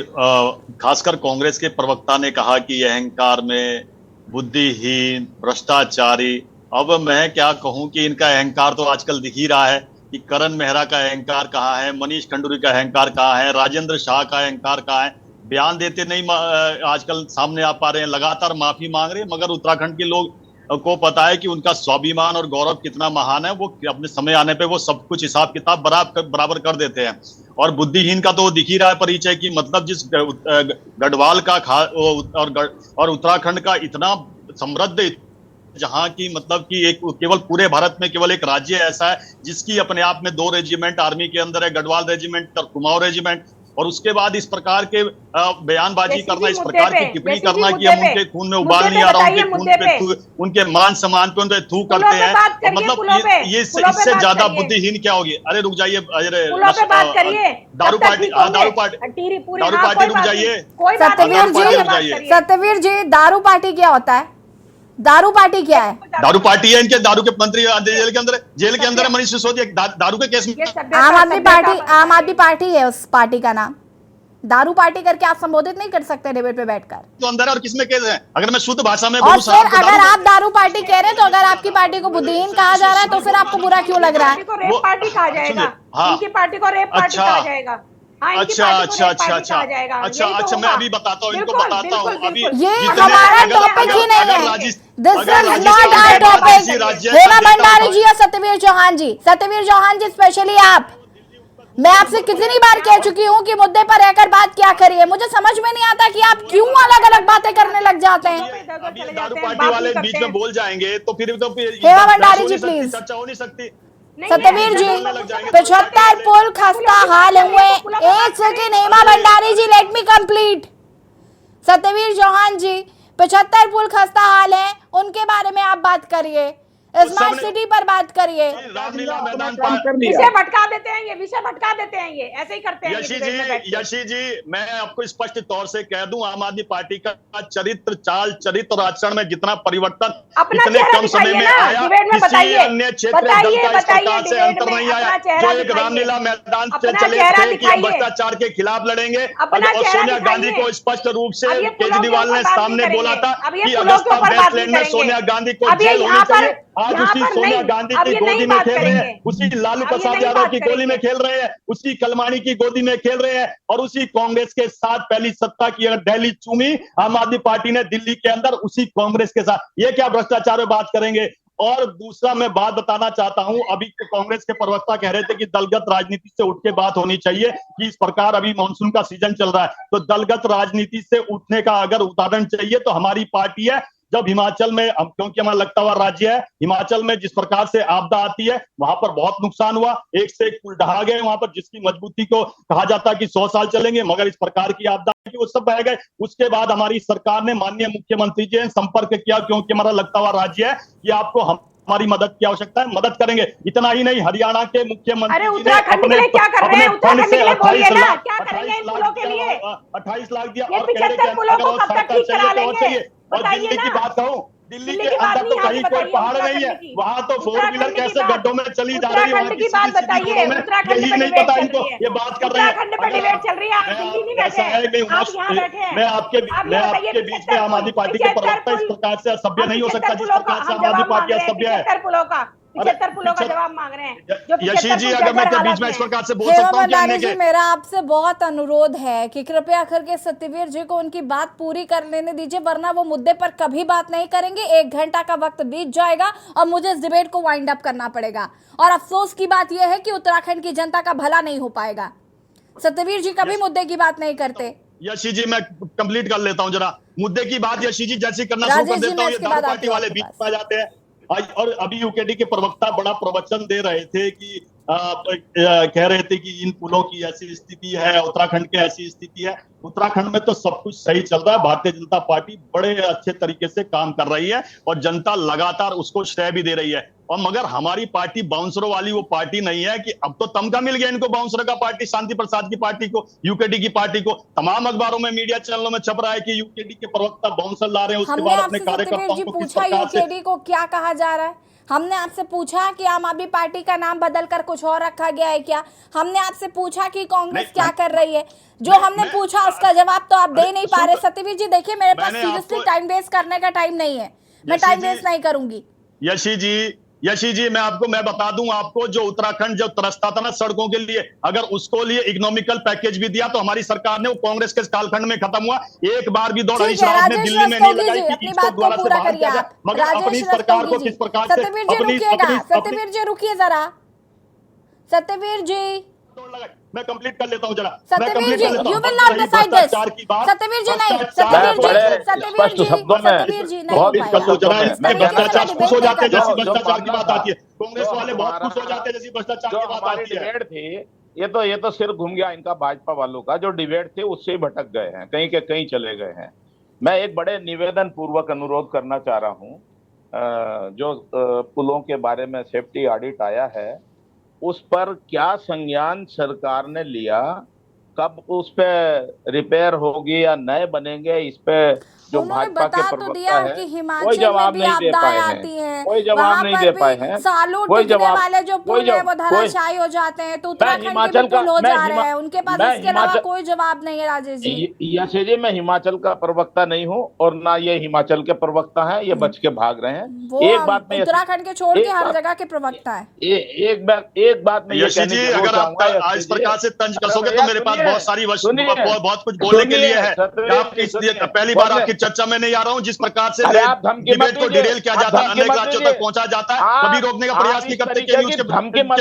[SPEAKER 7] खासकर कांग्रेस के प्रवक्ता ने कहा कि अहंकार में, बुद्धिहीन, भ्रष्टाचारी। अब मैं क्या कहूं कि इनका अहंकार तो आजकल दिख ही रहा है कि करण मेहरा का अहंकार कहाँ है, मनीष खंडूरी का अहंकार कहाँ है, राजेंद्र शाह का अहंकार कहाँ है। बयान देते नहीं आजकल सामने आ पा रहे हैं, लगातार माफी मांग रहे हैं, मगर उत्तराखंड के लोग को पता है कि उनका स्वाभिमान और गौरव कितना महान है। वो अपने समय आने पे वो सब कुछ हिसाब किताब बराबर कर देते हैं। और बुद्धिहीन का तो दिख ही रहा है परिचय की, मतलब जिस गढ़वाल का और उत्तराखंड का इतना समृद्ध, जहां की मतलब कि एक केवल पूरे भारत में केवल एक राज्य ऐसा है जिसकी अपने आप में 2 रेजिमेंट आर्मी के अंदर है, गढ़वाल रेजिमेंट और कुमाऊं रेजिमेंट। और उसके बाद इस प्रकार के बयानबाजी करना, इस प्रकार की टिप्पणी करना कि हम उनके खून में उबाल नहीं आ रहा, उनके खून पे, उनके मान सम्मान पे उनके थू करते हैं, मतलब ये इससे ज्यादा बुद्धिहीन क्या होगी। अरे रुक जाइए, दारू पार्टी रुक जाइए।
[SPEAKER 1] सत्यवीर जी, दारू पार्टी क्या होता है? दारू पार्टी क्या है?
[SPEAKER 7] दारू पार्टी है इनके, दारू के मंत्री जेल के अंदर मनीष सिसोदिया दारू के केस में।
[SPEAKER 1] आम आदमी पार्टी है उस पार्टी का नाम। दारू पार्टी करके आप संबोधित नहीं कर सकते डिबेट पे बैठकर।
[SPEAKER 7] तो अंदर और किसमें केस है? अगर मैं शुद्ध भाषा में
[SPEAKER 1] और फिर अगर आप दारू पार्टी कह रहे हैं, तो अगर आपकी पार्टी को बुद्धिहीन कहा जा रहा है तो फिर आपको बुरा क्यों लग रहा है?
[SPEAKER 10] रेप पार्टी कहा जाएगा, इनकी पार्टी को रेप पार्टी कहा जाएगा।
[SPEAKER 7] अच्छा, मैं अभी बताता हूँ, इनको बताता हूँ। अभी
[SPEAKER 1] ये हमारा टॉपिक ही नहीं है, this is not our topic. Hema Bhandari ji और सत्यवीर चौहान जी, स्पेशली आप मैं आपसे कितनी बार कह चुकी हूँ कि मुद्दे पर रहकर बात क्या करिए। मुझे समझ में नहीं आता कि आप क्यों अलग अलग बातें करने लग जाते हैं।
[SPEAKER 7] अब ये दारू पार्टी वाले बीच में बोल जाएंगे तो फिर
[SPEAKER 1] हेमा भंडारी जी प्लीज।
[SPEAKER 7] चर्चा हो नहीं सकती।
[SPEAKER 1] सत्यवीर जी 75 पुल खस्ता हाल हुए। एक second Hema Bhandari ji, let me complete. Satyavir Chauhan ji 75 पुल खस्ता हाल है, उनके बारे में आप बात करिए, स्मार्ट सिटी पर बात करिए।
[SPEAKER 10] विषय भटका देते हैं, ये विषय भटका देते हैं, ये ऐसे ही करते हैं।
[SPEAKER 7] यशी जी मैं आपको स्पष्ट तौर से कह दूं, आम आदमी पार्टी का चरित्र, चाल चरित्र और आचरण में जितना परिवर्तन इतने कम समय में आया, किसी अन्य क्षेत्र से अंतर नहीं आया। जो एक रामलीला मैदान से चले थे कि हम भ्रष्टाचार के खिलाफ लड़ेंगे, और सोनिया गांधी को स्पष्ट रूप से केजरीवाल ने सामने बोला था कि अगस्ता वेस्टलैंड में सोनिया गांधी को जेल होनी चाहिए। आज उसी सोनिया गांधी की गोदी में खेल रहे हैं, उसी लालू प्रसाद यादव की गोदी में खेल रहे हैं, उसी कलमाणी की गोदी में खेल रहे हैं, और उसी कांग्रेस के साथ पहली सत्ता की अगर दिल्ली चूमी आम आदमी पार्टी ने दिल्ली के अंदर, उसी कांग्रेस के साथ ये क्या भ्रष्टाचार में बात करेंगे। और दूसरा मैं बात बताना चाहता हूं, अभी कांग्रेस के प्रवक्ता कह रहे थे कि दलगत राजनीति से उठ के बात होनी चाहिए कि इस प्रकार अभी मानसून का सीजन चल रहा है, तो दलगत राजनीति से उठने का अगर उदाहरण चाहिए तो हमारी पार्टी है। जब हिमाचल में, क्योंकि हमारा लगता हुआ राज्य है, हिमाचल में जिस प्रकार से आपदा आती है वहां पर बहुत नुकसान हुआ, एक से एक पुल ढहा गए वहां पर, जिसकी मजबूती को कहा जाता है कि 100 साल चलेंगे, मगर इस प्रकार की आपदा वो सब बह गए। उसके बाद हमारी सरकार ने, माननीय मुख्यमंत्री जी ने संपर्क किया, क्योंकि हमारा लगता हुआ राज्य है कि आपको हमारी मदद की आवश्यकता है, मदद करेंगे। इतना ही नहीं, हरियाणा के मुख्यमंत्री जी ने अपने फंड से 28 लाख दिया और कह रहे कि अगर और सहायता चाहिए तो और चाहिए। और दिल्ली की बात कहूं, दिल्ली के अंदर तो कहीं कोई पहाड़ नहीं है, वहां तो 4 व्हीलर कैसे गड्ढों में चली जा रही है, वहां की बात बताइए। यही नहीं पता इनको, ये बात कर रहे हैं। ऐसा है कि मैं आपके बीच में आम आदमी पार्टी के प्रवक्ता इस प्रकार से असभ्य नहीं हो सकता जिस प्रकार से आम आदमी पार्टी असभ्य है।
[SPEAKER 10] 75 पुलों का जवाब मांग रहे हैं।
[SPEAKER 7] यशी जी अगर मैं बीच में इस प्रकार से बोल सकता हूं
[SPEAKER 1] जी, मेरा आपसे बहुत अनुरोध है कि कृपया करके सत्यवीर जी को उनकी बात पूरी कर लेने दीजिए, वरना वो मुद्दे पर कभी बात नहीं करेंगे। 1 घंटा का वक्त बीत जाएगा और मुझे इस डिबेट को वाइंड अप करना पड़ेगा। और अफसोस की बात यह है कि उत्तराखंड की जनता का भला नहीं हो पाएगा। सत्यवीर जी कभी मुद्दे की बात नहीं करते।
[SPEAKER 7] यशी जी मैं कंप्लीट कर लेता हूं जरा मुद्दे की बात। यशी जी जैसे करना शुरू कर देता हूं, ये दारू पार्टी वाले बीच में आ जाते हैं। और अभी यूकेडी के प्रवक्ता बड़ा प्रवचन दे रहे थे कि कह रहे थे कि इन पुलों की ऐसी स्थिति है, उत्तराखंड की ऐसी स्थिति है। उत्तराखंड में तो सब कुछ सही चल रहा है, भारतीय जनता पार्टी बड़े अच्छे तरीके से काम कर रही है और जनता लगातार उसको श्रेय भी दे रही है। और मगर हमारी पार्टी बाउंसरों वाली वो पार्टी नहीं है कि अब तो तमगा मिल गया इनको बाउंसर का पार्टी, शांति प्रसाद की पार्टी को, यूकेडी की पार्टी को। तमाम अखबारों में, मीडिया चैनलों में छप रहा है कि यूकेडी के प्रवक्ता बाउंसर ला रहे हैं, उसके बाद अपने कार्यकर्ताओं को किस प्रकार से।
[SPEAKER 1] यूकेडी को क्या कहा जा रहा है? हमने आपसे पूछा कि आम आदमी पार्टी का नाम बदलकर कुछ और रखा गया है क्या? हमने आपसे पूछा कि कांग्रेस क्या कर रही है? जो हमने पूछा उसका जवाब तो आप दे नहीं पा रहे। सत्यवीर जी देखिए, मेरे पास सीरियसली टाइम वेस्ट करने का टाइम नहीं है, मैं टाइम वेस्ट नहीं करूंगी।
[SPEAKER 7] यशी जी मैं बता दूं आपको, जो उत्तराखंड जो तरसता था ना सड़कों के लिए, अगर उसको लिए इकोनॉमिकल पैकेज भी दिया तो हमारी सरकार ने, वो कांग्रेस के कालखंड में खत्म हुआ। एक बार भी दौड़ हरीश रावत ने दिल्ली में नहीं लगाई कि इसको दोबारा से बाहर किया जाए, मगर अपनी सरकार को किस प्रकार से
[SPEAKER 1] सत्यवीर जी रुकिए जरा, सत्यवीर जी
[SPEAKER 7] मैं कंप्लीट कर लेता हूं जरा।
[SPEAKER 1] सत्यवीर जी, you will not decide this। Satyavir जी नहीं, सत्यवीर जी नहीं।
[SPEAKER 7] भ्रष्टाचार खुश हो जाते हैं जैसी भ्रष्टाचार की बात आती है, कांग्रेस वाले बहुत खुश हो जाते हैं जैसी भ्रष्टाचार की बात आती है।
[SPEAKER 8] ये तो सिर घूम गया इनका, भाजपा वालों का जो डिबेट थे उससे ही भटक गए हैं, कहीं के कहीं चले गए हैं। मैं एक बड़े निवेदन पूर्वक अनुरोध करना चाह रहा हूँ, जो पुलों के बारे में सेफ्टी ऑडिट आया है उस पर क्या संज्ञान सरकार ने लिया, कब उस पे रिपेयर होगी या नए बनेंगे, इस पे जो भाजपा के प्रवक्ता है कोई जवाब नहीं दे पाए हैं, कोई जवाब नहीं दे पाए हैं,
[SPEAKER 1] कोई जवाब वाले जो पुल है वो धराशायी हो जाते हैं, तो उत्तराखंड के पुल हो जा रहे हैं, उनके पास इसके अलावा कोई जवाब नहीं है। राजेश जी,
[SPEAKER 8] यशे जी, मैं हिमाचल का प्रवक्ता नहीं हूँ और ना ये हिमाचल के प्रवक्ता हैं, ये बच के भाग रहे हैं।
[SPEAKER 1] एक बात में उत्तराखंड के छोड़ के हर जगह के प्रवक्ता है।
[SPEAKER 8] एक बात में
[SPEAKER 7] यशी जी, अगर आप इस प्रकार से तंज कसोगे तो मेरे पास बहुत सारी बहुत कुछ बोलने के लिए है। पहली बार आपकी चर्चा में नहीं आ रहा हूं, जिस प्रकार से डिबेट को डिरेल किया जाता है, अन्य राज्यों तक पहुंचा जाता है, कभी रोकने का प्रयास नहीं करते। के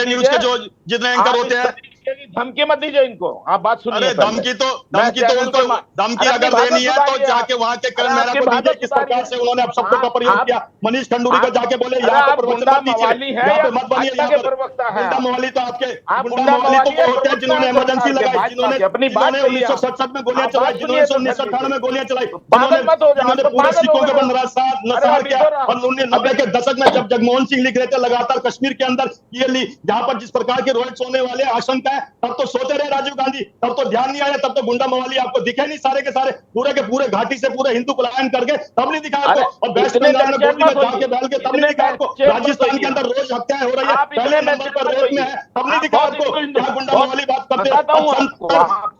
[SPEAKER 7] न्यूज के जो जितने एंकर होते हैं
[SPEAKER 8] धमकी मत दीजिए इनको, आप बात सुनिए।
[SPEAKER 7] अरे धमकी तो उनको, धमकी अगर देनी है तो जाके वहाँ के करण मेहरा को दीजिए, किस प्रकार से उन्होंने अब शब्दों का प्रयोग किया। मनीष खंडूरी को जाके बोले यहाँ पे प्रवचन मत दीजिए, यहाँ पे मत बनिए, यहाँ पर गुंडा मवाली तो आपके गुंडा मवाली तो वो होते हैं जिन्होंने इमरजेंसी लगाई, जिन्होंने 1967 में गोलियां चलाई, जिन्होंने 1998 में गोलियां चलाई, जिन्होंने पूरे सिखों के ऊपर नरसंहार किया। और 1990 के दशक में जब जगमोहन सिंह लिख रहे थे लगातार कश्मीर के अंदर ये ली जहां पर जिस प्रकार के रोहित सोने वाले आशंका है, तब तो सोते रहे राजीव गांधी, तब तो ध्यान नहीं आया, तब तो गुंडा मवाली आपको दिखे नहीं, सारे के सारे पूरे के पूरे घाटी से पूरे हिंदू पलायन करके तब नहीं दिखा आपको। और वेस्ट बंगाल में गोली में जाके बैल के तब नहीं दिखा आपको। राजस्थान के अंदर रोज हत्याएं हो रही है, पहले नंबर पर रेप में है, तब नहीं दिखा आपको। क्या गुंडा मवाली बात करते हैं,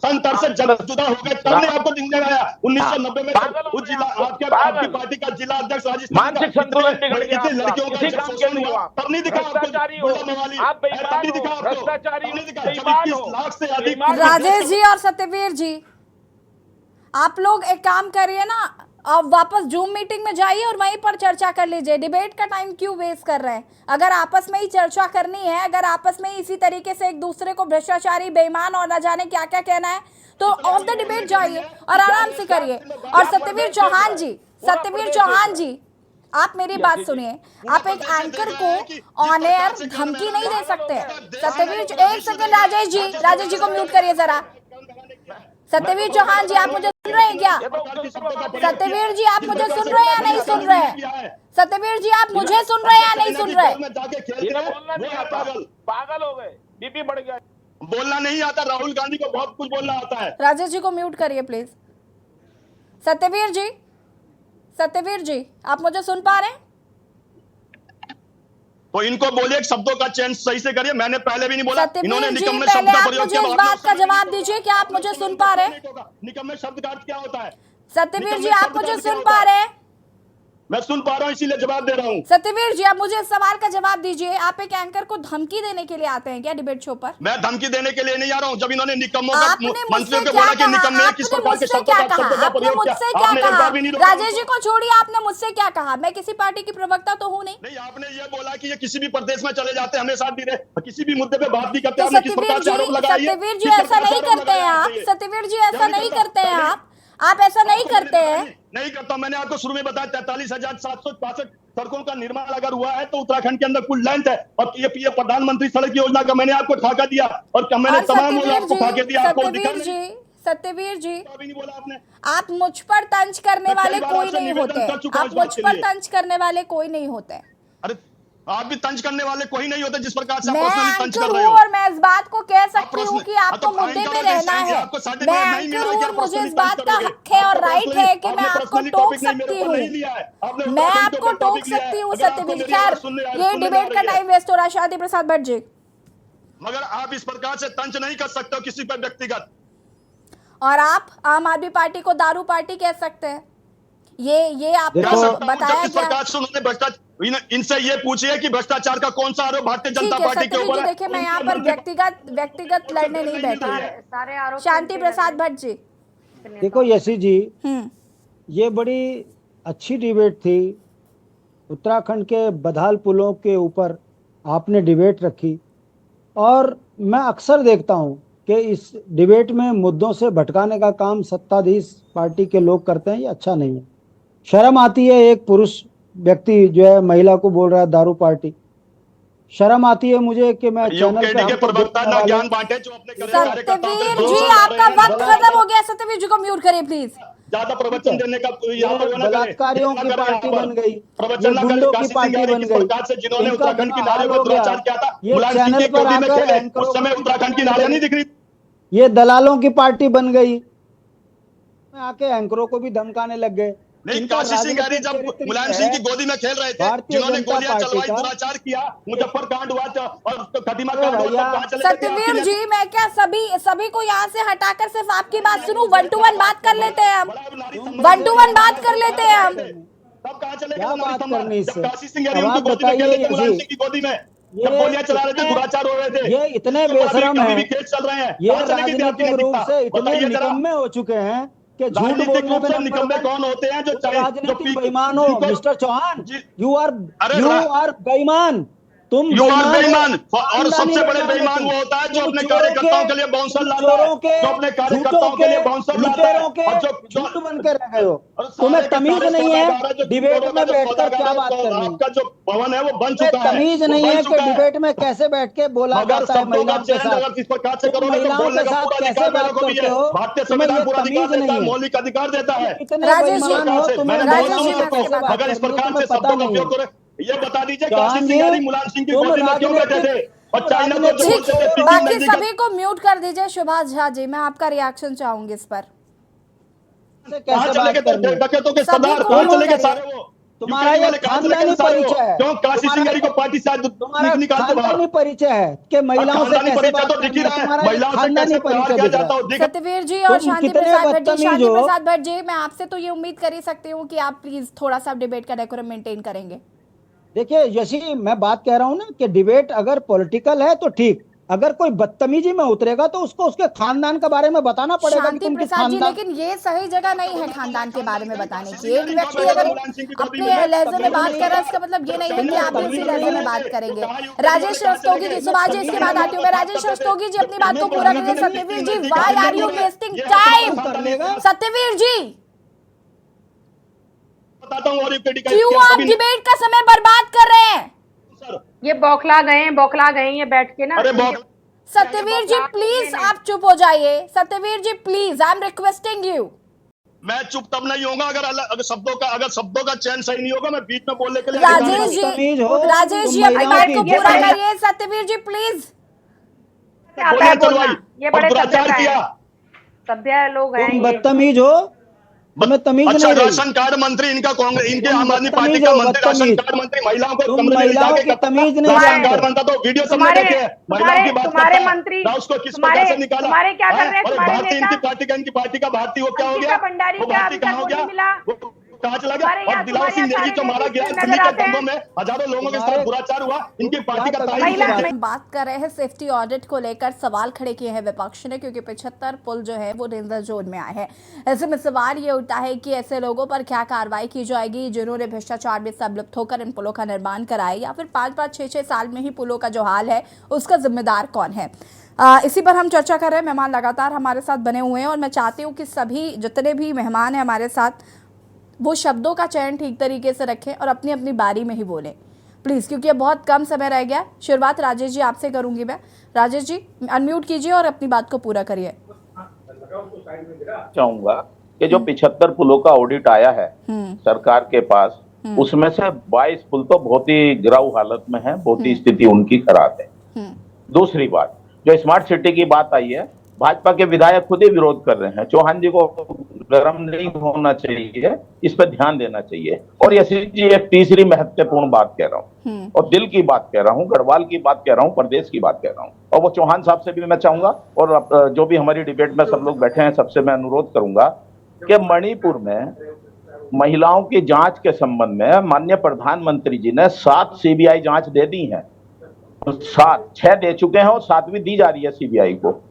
[SPEAKER 7] सन से जुदा हो गए तब नहीं आपको दिखने आया। 1990 में उस जिला आपकी पार्टी का जिला अध्यक्ष राजस्थान
[SPEAKER 8] मानसिक संतुलन बिगड़ गया,
[SPEAKER 7] लड़कियों का शोषण हुआ, तब नहीं दिखा आपको। गुंडा मवाली तब नहीं दिखा आपको, तब नहीं दिखा। 21 लाख से अधिक।
[SPEAKER 1] राजेश जी और सत्यवीर जी, आप लोग एक काम करिए ना, अब वापस जूम मीटिंग में जाइए और वहीं पर चर्चा कर लीजिए। डिबेट का टाइम क्यों वेस्ट कर रहे हैं? अगर आपस में ही चर्चा करनी है, अगर आपस में ही इसी तरीके से एक दूसरे को भ्रष्टाचारी, बेईमान और न जाने क्या क्या कहना है, तो ऑफ द डिबेट जाइए और आराम से करिए। और सत्यवीर चौहान जी, आप मेरी बात सुनिए, आप एक एंकर को ऑन एयर धमकी नहीं दे सकते। सत्यवीर, एक सेकंड राजेश जी को म्यूट करिए जरा। सत्यवीर चौहान जी, आप मुझे सुन रहे हैं क्या? सत्यवीर जी, आप मुझे सुन रहे हैं या नहीं सुन रहे हैं? सत्यवीर जी, आप मुझे सुन रहे हैं या नहीं सुन रहे?
[SPEAKER 8] पागल हो गए, बीपी बढ़ गया।
[SPEAKER 7] बोलना नहीं आता, राहुल गांधी को बहुत कुछ बोलना आता है।
[SPEAKER 1] राजेश जी को म्यूट करिए प्लीज। सत्यवीर जी, आप मुझे सुन पा रहे हैं?
[SPEAKER 7] तो इनको बोलिए शब्दों का चयन सही से करिए, मैंने पहले भी नहीं बोला।
[SPEAKER 1] सत्यवीर जी, पहले आप मुझे इस बात का जवाब दीजिए कि आप मुझे सुन पा रहे हैं?
[SPEAKER 7] निकम्मे शब्द का अर्थ क्या होता है?
[SPEAKER 1] सत्यवीर जी, आप मुझे सुन पा रहे हैं?
[SPEAKER 7] मैं सुन पा रहा हूँ, इसीलिए जवाब दे रहा हूँ।
[SPEAKER 1] सत्यवीर जी, आप मुझे इस सवाल का जवाब दीजिए, आप एक एंकर को धमकी देने के लिए आते हैं क्या डिबेट शो पर?
[SPEAKER 7] मैं धमकी देने के लिए नहीं आ रहा हूँ। जब इन्होंने निकम्मों का मंत्रियों को बोला कि निकम्मे किस प्रकार के शब्दों का प्रयोग किया,
[SPEAKER 1] राजेश जी को छोड़िए, आपने मुझसे क्या कहा? मैं किसी पार्टी की प्रवक्ता तो हूँ नहीं।
[SPEAKER 7] नहीं, आपने ये बोला कि ये किसी भी प्रदेश में चले जाते हैं, हमें साथ भी रहे, किसी भी मुद्दे पे बात भी करते हैं।
[SPEAKER 1] सत्यवीर जी, ऐसा नहीं करते हैं आप। सत्यवीर जी, ऐसा नहीं करते हैं आप ऐसा नहीं करते हैं।
[SPEAKER 7] नहीं करता। मैंने आपको शुरू में बताया 43,765 सड़कों का निर्माण अगर हुआ है तो उत्तराखंड के अंदर कुल लेंथ है। और ये प्रधानमंत्री सड़क योजना का मैंने आपको खाका दिया और मैंने तमाम आपको खाके दिया।
[SPEAKER 1] सत्यवीर जी, अभी नहीं बोला आपने। आप मुझ पर तंज करने वाले कोई नहीं होते। आप मुझ पर तंज करने वाले कोई नहीं होते।
[SPEAKER 7] अरे आप भी तंज करने वाले कोई नहीं होते जिस प्रकार से आप
[SPEAKER 1] पर्सनली तंज कर रहे हो। और मैं इस बात को कह सकती हूँ कि आपको मुद्दे पे रहना है। मैं एंकर हूँ और मुझे इस बात का हक है और राइट है कि मैं आपको टोक सकती हूँ। मैं आपको टोक सकती हूँ सत्यवीर। खैर, ये डिबेट का टाइम वेस्ट हो रहा है। शांति प्रसाद भट्ट जी,
[SPEAKER 7] मगर आप इस प्रकार से तंज नहीं कर सकते हो किसी पर व्यक्तिगत।
[SPEAKER 1] और आप आम आदमी पार्टी को दारू पार्टी कह सकते हैं। ये आपको बताया गया।
[SPEAKER 7] इनसे ये पूछिए कि भ्रष्टाचार का कौन सा आरोप भारतीय जनता पार्टी के ऊपर है।
[SPEAKER 1] देखिए, मैं यहाँ पर व्यक्तिगत लड़ने नहीं बैठी। सारे आरोप शांति प्रसाद भट्ट जी,
[SPEAKER 9] देखो यशी जी, ये बड़ी अच्छी डिबेट थी। उत्तराखंड के बधाल पुलों के ऊपर आपने डिबेट रखी और मैं अक्सर देखता हूँ कि इस डिबेट में मुद्दों से भटकाने का काम सत्ताधीश पार्टी के लोग करते हैं। ये अच्छा नहीं है। शर्म आती है एक पुरुष व्यक्ति जो है महिला को बोल रहा है दारू पार्टी। शर्म आती है मुझे कि मैं चैनल पे
[SPEAKER 7] प्रवक्ता ना ज्ञान बांटे जो अपने
[SPEAKER 1] सत्यवीर जी, आपका वक्त खत्म हो गया। सत्यवीर जी को म्यूट करिए प्लीज।
[SPEAKER 7] ज्यादा प्रवचन देने का
[SPEAKER 9] बलात्कारियों की पार्टी बन गई, गुंडों की पार्टी बन गई,
[SPEAKER 7] जिन्होंने उत्तराखंड की नारे पर दुराचार किया था।
[SPEAKER 9] ये चैनल पर आकर
[SPEAKER 7] उस समय उत्तराखंड की नारे नहीं दिख रही।
[SPEAKER 9] ये दलालों की पार्टी बन गई। आके एंकरों को भी धमकाने लग गए।
[SPEAKER 7] नहीं, काशी सिंह जब मुलायम सिंह की गोदी में खेल रहे थे, जिन्होंने गोलियां चलवाई, दुराचार किया, मुजफ्फर कांड हुआ और खटीमा कांड हुआ।
[SPEAKER 1] सत्यवीर जी, मैं क्या सभी को यहाँ से हटाकर सिर्फ आपकी बात सुनूं? 1 to 1 बात कर लेते हैं हम। 1 to 1 बात कर लेते हैं हम।
[SPEAKER 7] तब कहाँ चले गए? जब काशी सिंह की गोदी में गोलियां चला रहे थे, दुराचार हो रहे थे।
[SPEAKER 9] ये इतने बेशरम है,
[SPEAKER 7] चल रहे हैं।
[SPEAKER 9] ये राजनीतिक रूप से इतने निकम्मे हो चुके हैं कि झूठ बोलने पे
[SPEAKER 7] निकम्मे कौन होते हैं? जो
[SPEAKER 9] राजनीतिक बेईमान हो। मिस्टर चौहान, यू आर बेईमान। तुम
[SPEAKER 7] यू आर बेईमान। और
[SPEAKER 9] खानदानी
[SPEAKER 7] सबसे बड़े
[SPEAKER 9] बनाने
[SPEAKER 7] बेईमान
[SPEAKER 9] तुम।
[SPEAKER 7] वो होता है जो
[SPEAKER 9] तुम
[SPEAKER 7] अपने
[SPEAKER 9] चोरों
[SPEAKER 7] कार्यकर्ताओं के लिए बाउंसर लाता है, जो अपने कार्यकर्ताओं के लिए बाउंसर लाता है,
[SPEAKER 9] लुटेरों के
[SPEAKER 7] और जो
[SPEAKER 9] झूठ बन के रह गए हो।
[SPEAKER 7] और
[SPEAKER 9] तुम्हें
[SPEAKER 7] सारे के
[SPEAKER 9] तमीज
[SPEAKER 7] सारे
[SPEAKER 9] नहीं
[SPEAKER 7] सौदागर
[SPEAKER 9] है
[SPEAKER 7] जो
[SPEAKER 9] डिबेट
[SPEAKER 7] चोरों का
[SPEAKER 9] में
[SPEAKER 7] जो
[SPEAKER 9] बैठकर
[SPEAKER 7] सौदागर
[SPEAKER 9] क्या
[SPEAKER 7] है,
[SPEAKER 9] बात
[SPEAKER 7] तो
[SPEAKER 9] करनी।
[SPEAKER 7] आपका जो भवन है वो बन
[SPEAKER 9] तुम्हें
[SPEAKER 7] चुका है,
[SPEAKER 9] तमीज
[SPEAKER 7] वो
[SPEAKER 9] नहीं
[SPEAKER 7] बन
[SPEAKER 9] है कि
[SPEAKER 7] चुका है।
[SPEAKER 9] डिबेट में कैसे बैठ के बोला
[SPEAKER 7] मगर
[SPEAKER 9] जाता है
[SPEAKER 7] शब्दों का
[SPEAKER 9] महिलाओं के
[SPEAKER 7] चयन
[SPEAKER 9] साथ।
[SPEAKER 7] अगर इस प्रकार से
[SPEAKER 9] तुम
[SPEAKER 7] करोगे तो
[SPEAKER 9] महिलाओं
[SPEAKER 7] बोलने
[SPEAKER 9] के
[SPEAKER 7] का
[SPEAKER 9] साथ
[SPEAKER 7] पूरा
[SPEAKER 9] कैसे
[SPEAKER 7] अधिकार मेरे
[SPEAKER 9] बात
[SPEAKER 7] को भी
[SPEAKER 9] करते
[SPEAKER 7] है।
[SPEAKER 9] हो?
[SPEAKER 7] भारतीय
[SPEAKER 9] तुम्हें
[SPEAKER 7] संविधान
[SPEAKER 9] ये
[SPEAKER 7] पूरा अधिकार
[SPEAKER 9] तमीज
[SPEAKER 7] देता है,
[SPEAKER 9] नहीं है।
[SPEAKER 7] मौलिक अधिकार देता है।
[SPEAKER 9] कितने
[SPEAKER 1] राजेश जी,
[SPEAKER 9] बेईमान हो, तुम्हें
[SPEAKER 7] मैंने
[SPEAKER 1] राजेश
[SPEAKER 7] बोला
[SPEAKER 1] जी,
[SPEAKER 7] हूं
[SPEAKER 1] मैं
[SPEAKER 7] आपको,
[SPEAKER 1] आपसे बात
[SPEAKER 7] अगर इस
[SPEAKER 1] करूंगी,
[SPEAKER 7] प्रकार से
[SPEAKER 9] तुम्हें पता
[SPEAKER 7] शब्दों का
[SPEAKER 9] नहीं
[SPEAKER 7] उपयोग
[SPEAKER 9] है।
[SPEAKER 7] करें, ये बता दीजिए
[SPEAKER 9] चौहान
[SPEAKER 7] काशी
[SPEAKER 9] जी,
[SPEAKER 7] सिंगारी मुलायम सिंह की
[SPEAKER 9] तुम
[SPEAKER 7] गोदी में क्यों बैठे थे और चाइना को जो
[SPEAKER 1] ठीक,
[SPEAKER 7] बोलते थे पीकिंग
[SPEAKER 1] बाकी
[SPEAKER 7] मेडिकल।
[SPEAKER 1] सभी को म्यूट कर दीजिए। सुभाष झा जी, मैं आपका रिएक्शन चाहूंगी इस पर।
[SPEAKER 7] कहाँ चले गए डकैतों के
[SPEAKER 1] सभी
[SPEAKER 7] सरदार,
[SPEAKER 1] को
[SPEAKER 7] कहाँ
[SPEAKER 1] म्यूट
[SPEAKER 7] चले गए
[SPEAKER 1] करिए।
[SPEAKER 7] सारे वो?
[SPEAKER 9] तुम्हारा
[SPEAKER 7] यूकेडी
[SPEAKER 9] ये
[SPEAKER 7] वाले कहाँ चले गए
[SPEAKER 9] खानदानी
[SPEAKER 7] सारे वो?
[SPEAKER 9] परिचय है।
[SPEAKER 7] क्यों काशी सिंगारी को पार्टी से
[SPEAKER 9] तुम्हारा
[SPEAKER 7] निकालते बाहर?
[SPEAKER 9] खानदानी परिचय है कि महिलाओं से
[SPEAKER 7] खानदानी
[SPEAKER 9] कैसे
[SPEAKER 7] परिचय
[SPEAKER 9] बात
[SPEAKER 7] तो दिख
[SPEAKER 9] करनी
[SPEAKER 7] ही
[SPEAKER 9] है।
[SPEAKER 7] रहा है,
[SPEAKER 9] तुम्हारा ये
[SPEAKER 7] महिलाओं से
[SPEAKER 9] खानदानी
[SPEAKER 7] कैसे व्यवहार
[SPEAKER 9] परिचय
[SPEAKER 7] किया
[SPEAKER 9] दिख रहा
[SPEAKER 7] जाता
[SPEAKER 9] है।
[SPEAKER 7] हो दिख।
[SPEAKER 1] सत्यवीर जी और
[SPEAKER 9] तुम
[SPEAKER 1] शांति
[SPEAKER 9] कितने
[SPEAKER 1] प्रसाद भट्ट जी,
[SPEAKER 9] बदतमीज
[SPEAKER 1] शांति
[SPEAKER 9] हो।
[SPEAKER 1] प्रसाद भट्ट जी, मैं आपसे तो ये उम्मीद कर ही सकती हूँ कि आप प्लीज थोड़ा सा डिबेट का डेकोरम मेंटेन करेंगे।
[SPEAKER 9] देखिए यशी, मैं बात कह रहा हूँ ना कि डिबेट अगर पॉलिटिकल है तो ठीक, अगर कोई बदतमीजी में उतरेगा तो उसको उसके खानदान के बारे में बताना पड़ेगा कि
[SPEAKER 1] शांति
[SPEAKER 9] तुम किस
[SPEAKER 1] प्रसाद जी,
[SPEAKER 9] खानदान।
[SPEAKER 1] लेकिन ये सही जगह नहीं है खानदान के बारे में बताने की। एक व्यक्ति अगर अपने लहजे में बात कर रहा है, इसका मतलब ये नहीं है कि आप भी उसी लहजे में बात करेंगे। राजेश रस्तोगी जी, सुभाष जी, इसके बाद आती हूँ मैं। राजेश रस्तोगी जी, अपनी बात को पूरा करिए। Satyavir ji, why are you wasting time? Satyavir ji,
[SPEAKER 7] बताता हूँ, और यूकेडी का
[SPEAKER 1] क्यों
[SPEAKER 7] इतिहास
[SPEAKER 1] आप
[SPEAKER 7] अभी-
[SPEAKER 1] डिबेट का समय बर्बाद कर रहे हैं?
[SPEAKER 10] ये बौखला गए हैं ये बैठ के ना।
[SPEAKER 7] अरे बहुत
[SPEAKER 1] सत्यवीर जी प्लीज आप चुप हो जाइए। Satyavir ji please, I am requesting you.
[SPEAKER 7] मैं चुप तब नहीं होगा अगर शब्दों का चयन सही नहीं होगा, मैं बीच में बोलने के लिए
[SPEAKER 1] राजेश जी,
[SPEAKER 9] बदतमीज हो,
[SPEAKER 1] राजेश
[SPEAKER 9] तुम
[SPEAKER 1] जी अपनी
[SPEAKER 9] महिलाओं
[SPEAKER 1] बात
[SPEAKER 9] की
[SPEAKER 1] को
[SPEAKER 9] इज्जत
[SPEAKER 1] पूरा
[SPEAKER 9] नहीं-
[SPEAKER 1] करिए। सत्यवीर जी प्लीज।
[SPEAKER 10] आता है बोलना, ये बड़े
[SPEAKER 7] प्रचार
[SPEAKER 10] सभ्य
[SPEAKER 7] किया।
[SPEAKER 10] हैं, सभ्य लोग हैं
[SPEAKER 9] तुम
[SPEAKER 10] ये।
[SPEAKER 9] बदतमीज हो, तुम्हें तमीज
[SPEAKER 7] अच्छा,
[SPEAKER 9] नहीं रही।
[SPEAKER 7] राशन कार्ड मंत्री इनका कांग्रेस, इनके
[SPEAKER 9] तुम
[SPEAKER 7] आम आदमी
[SPEAKER 9] बदतमीज
[SPEAKER 7] पार्टी का
[SPEAKER 9] हो,
[SPEAKER 7] मंत्री, राशन
[SPEAKER 9] बदतमीज।
[SPEAKER 7] कार्ड मंत्री महिलाओं को
[SPEAKER 9] तुम
[SPEAKER 7] कमरे में
[SPEAKER 9] महिलाओं
[SPEAKER 7] बिठा के
[SPEAKER 9] की तमीज नहीं
[SPEAKER 7] राशन
[SPEAKER 9] जानते।
[SPEAKER 7] कार्ड बनता तो वीडियो सबने
[SPEAKER 10] तुम्हारे
[SPEAKER 7] देखे हैं। महिलाओं की बात
[SPEAKER 10] तुम्हारे
[SPEAKER 7] करता है,
[SPEAKER 10] मंत्री,
[SPEAKER 7] ना उसको किस प्रकार से निकाला।
[SPEAKER 10] तुम्हारे क्या कर रहे हैं?
[SPEAKER 7] और
[SPEAKER 10] तुम्हारे
[SPEAKER 7] भारतीय
[SPEAKER 10] नेता?
[SPEAKER 7] इनकी पार्टी का, इनकी पार्टी का भारतीय वो क्या हो
[SPEAKER 10] अंकिता
[SPEAKER 7] गया?
[SPEAKER 10] भंडारी
[SPEAKER 7] वो
[SPEAKER 10] क्या
[SPEAKER 7] भारतीय
[SPEAKER 10] अभी तक
[SPEAKER 7] कहाँ हो
[SPEAKER 10] वो
[SPEAKER 7] गया?
[SPEAKER 10] नहीं मिला?
[SPEAKER 7] वो कहाँ चला गया?
[SPEAKER 10] तुम्हारे
[SPEAKER 7] और
[SPEAKER 10] यहाँ-
[SPEAKER 7] दिलावर सिंह
[SPEAKER 10] तुम्हारे
[SPEAKER 7] नेगी जो
[SPEAKER 10] यहाँ
[SPEAKER 7] मारा गया
[SPEAKER 10] सारे
[SPEAKER 7] दिल्ली के
[SPEAKER 10] नजर आते
[SPEAKER 7] दंगों में हजारों लोगों के साथ दुराचार हुआ, इनकी पार्टी का तारीफ
[SPEAKER 10] महिला-
[SPEAKER 7] किया।
[SPEAKER 1] हम बात कर रहे हैं सेफ्टी ऑडिट को लेकर। सवाल खड़े किए हैं विपक्ष ने, क्योंकि 75 पुल जो है वो डेंजर जोन में आए हैं। ऐसे में सवाल ये उठता है कि ऐसे लोगों पर क्या कार्रवाई की जाएगी जिन्होंने भ्रष्टाचार में संलिप्त होकर इन पुलों का निर्माण कराया, या फिर 5-5, 6-6 साल में ही पुलों का जो हाल है उसका जिम्मेदार कौन है। इसी पर हम चर्चा कर रहे हैं। मेहमान लगातार हमारे साथ बने हुए हैं और मैं चाहती हूँ कि सभी जितने भी मेहमान हैं हमारे साथ वो शब्दों का चयन ठीक तरीके से रखें और अपनी अपनी बारी में ही बोलें प्लीज़, क्योंकि अब बहुत कम समय रह गया। शुरुआत राजेश जी आपसे करूंगी मैं। राजेश जी अनम्यूट कीजिए और अपनी बात को पूरा करिए।
[SPEAKER 8] चाहूंगा कि जो 75 पुलों का ऑडिट आया है सरकार के पास, उसमें से 22 पुल तो बहुत ही गिराऊ हालत में है, बहुत ही स्थिति उनकी खराब है। दूसरी बात, जो स्मार्ट सिटी की बात आई है, भाजपा के विधायक खुद ही विरोध कर रहे हैं। चौहान जी को गर्म नहीं होना चाहिए, इस पर ध्यान देना चाहिए। और यशी जी एक तीसरी महत्वपूर्ण बात कह रहा हूँ, और दिल की बात कह रहा हूँ, गढ़वाल की बात कह रहा हूँ, प्रदेश की बात कह रहा हूँ। और वो चौहान साहब से भी मैं चाहूंगा, और जो भी हमारी डिबेट में सब लोग बैठे हैं सबसे मैं अनुरोध करूंगा कि मणिपुर में महिलाओं की जांच के संबंध में माननीय प्रधानमंत्री जी ने 7 सीबीआई जांच दे दी है। 6 दे चुके हैं और 7वीं दी जा रही है सीबीआई को।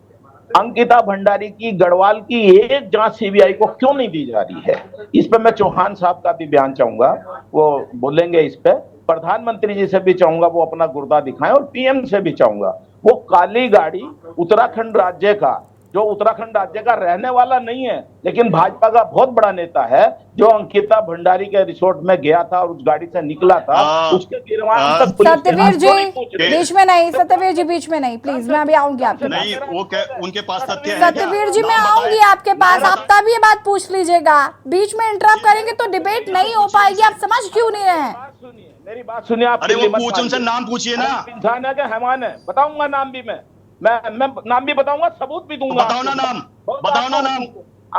[SPEAKER 8] अंकिता भंडारी की, गढ़वाल की एक जांच सीबीआई को क्यों नहीं दी जा रही है? इस पे मैं चौहान साहब का भी बयान चाहूंगा, वो बोलेंगे इस पे। प्रधानमंत्री जी से भी चाहूंगा वो अपना गुर्दा दिखाएं, और पीएम से भी चाहूंगा वो काली गाड़ी उत्तराखंड राज्य का, जो उत्तराखंड राज्य का रहने वाला नहीं है लेकिन भाजपा का बहुत बड़ा नेता है, जो अंकिता भंडारी के रिसोर्ट में गया था और उस गाड़ी से निकला था, उसके गिरवान तक पुलिस
[SPEAKER 1] सत्यवीर जी बीच में नहीं, सत्यवीर जी बीच में नहीं प्लीज, मैं अभी आऊंगी आपके पास।
[SPEAKER 7] नहीं, वो उनके पास तथ्य है।
[SPEAKER 1] सत्यवीर जी मैं आऊंगी आपके पास, आप तब ये बात पूछ लीजिएगा। बीच में इंटरप्ट करेंगे तो डिबेट नहीं हो पाएगी। आप समझ क्यों नहीं रहे हैं?
[SPEAKER 8] मेरी बात सुनिए आप।
[SPEAKER 7] अरे वो पूछ, उनसे नाम पूछिए ना।
[SPEAKER 8] इंसान है कि हैवान है? बताऊंगा नाम भी मैं नाम भी बताऊंगा, सबूत भी दूंगा।
[SPEAKER 7] बताओ ना नाम, बताओ ना नाम।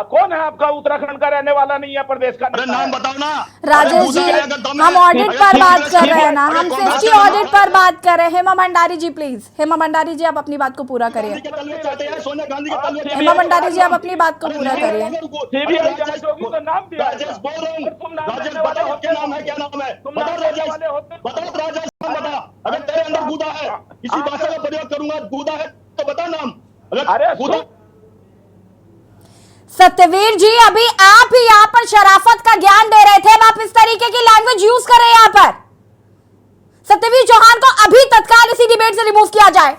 [SPEAKER 8] कौन है आपका उत्तराखंड का रहने वाला नहीं है, प्रदेश का?
[SPEAKER 7] अरे नाम बताओ ना।
[SPEAKER 1] राजेश जी हम ऑडिट पर बात कर रहे हैं ना, हम सेफ्टी ऑडिट पर बात कर रहे हैं। हेमा भंडारी जी प्लीज, हेमा भंडारी जी आप अपनी बात को पूरा करिए। हेमा भंडारी जी आप अपनी बात को पूरा करिए।
[SPEAKER 7] राजेश बोल रहा हूँ, राजेश बताओ क्या नाम है, क्या नाम है? बताओ राजेश, बताओ राजेश, बता। अगर तेरे अंदर गूदा है, किसी भाषा का प्रयोग करूंगा, गूदा है तो बता नाम। अगर गूदा।
[SPEAKER 1] सत्यवीर जी अभी आप ही यहाँ पर शराफत का ज्ञान दे रहे थे, अब आप इस तरीके की लैंग्वेज यूज कर रहे हैं यहाँ पर। सत्यवीर चौहान को अभी तत्काल इसी डिबेट से रिमूव किया जाए।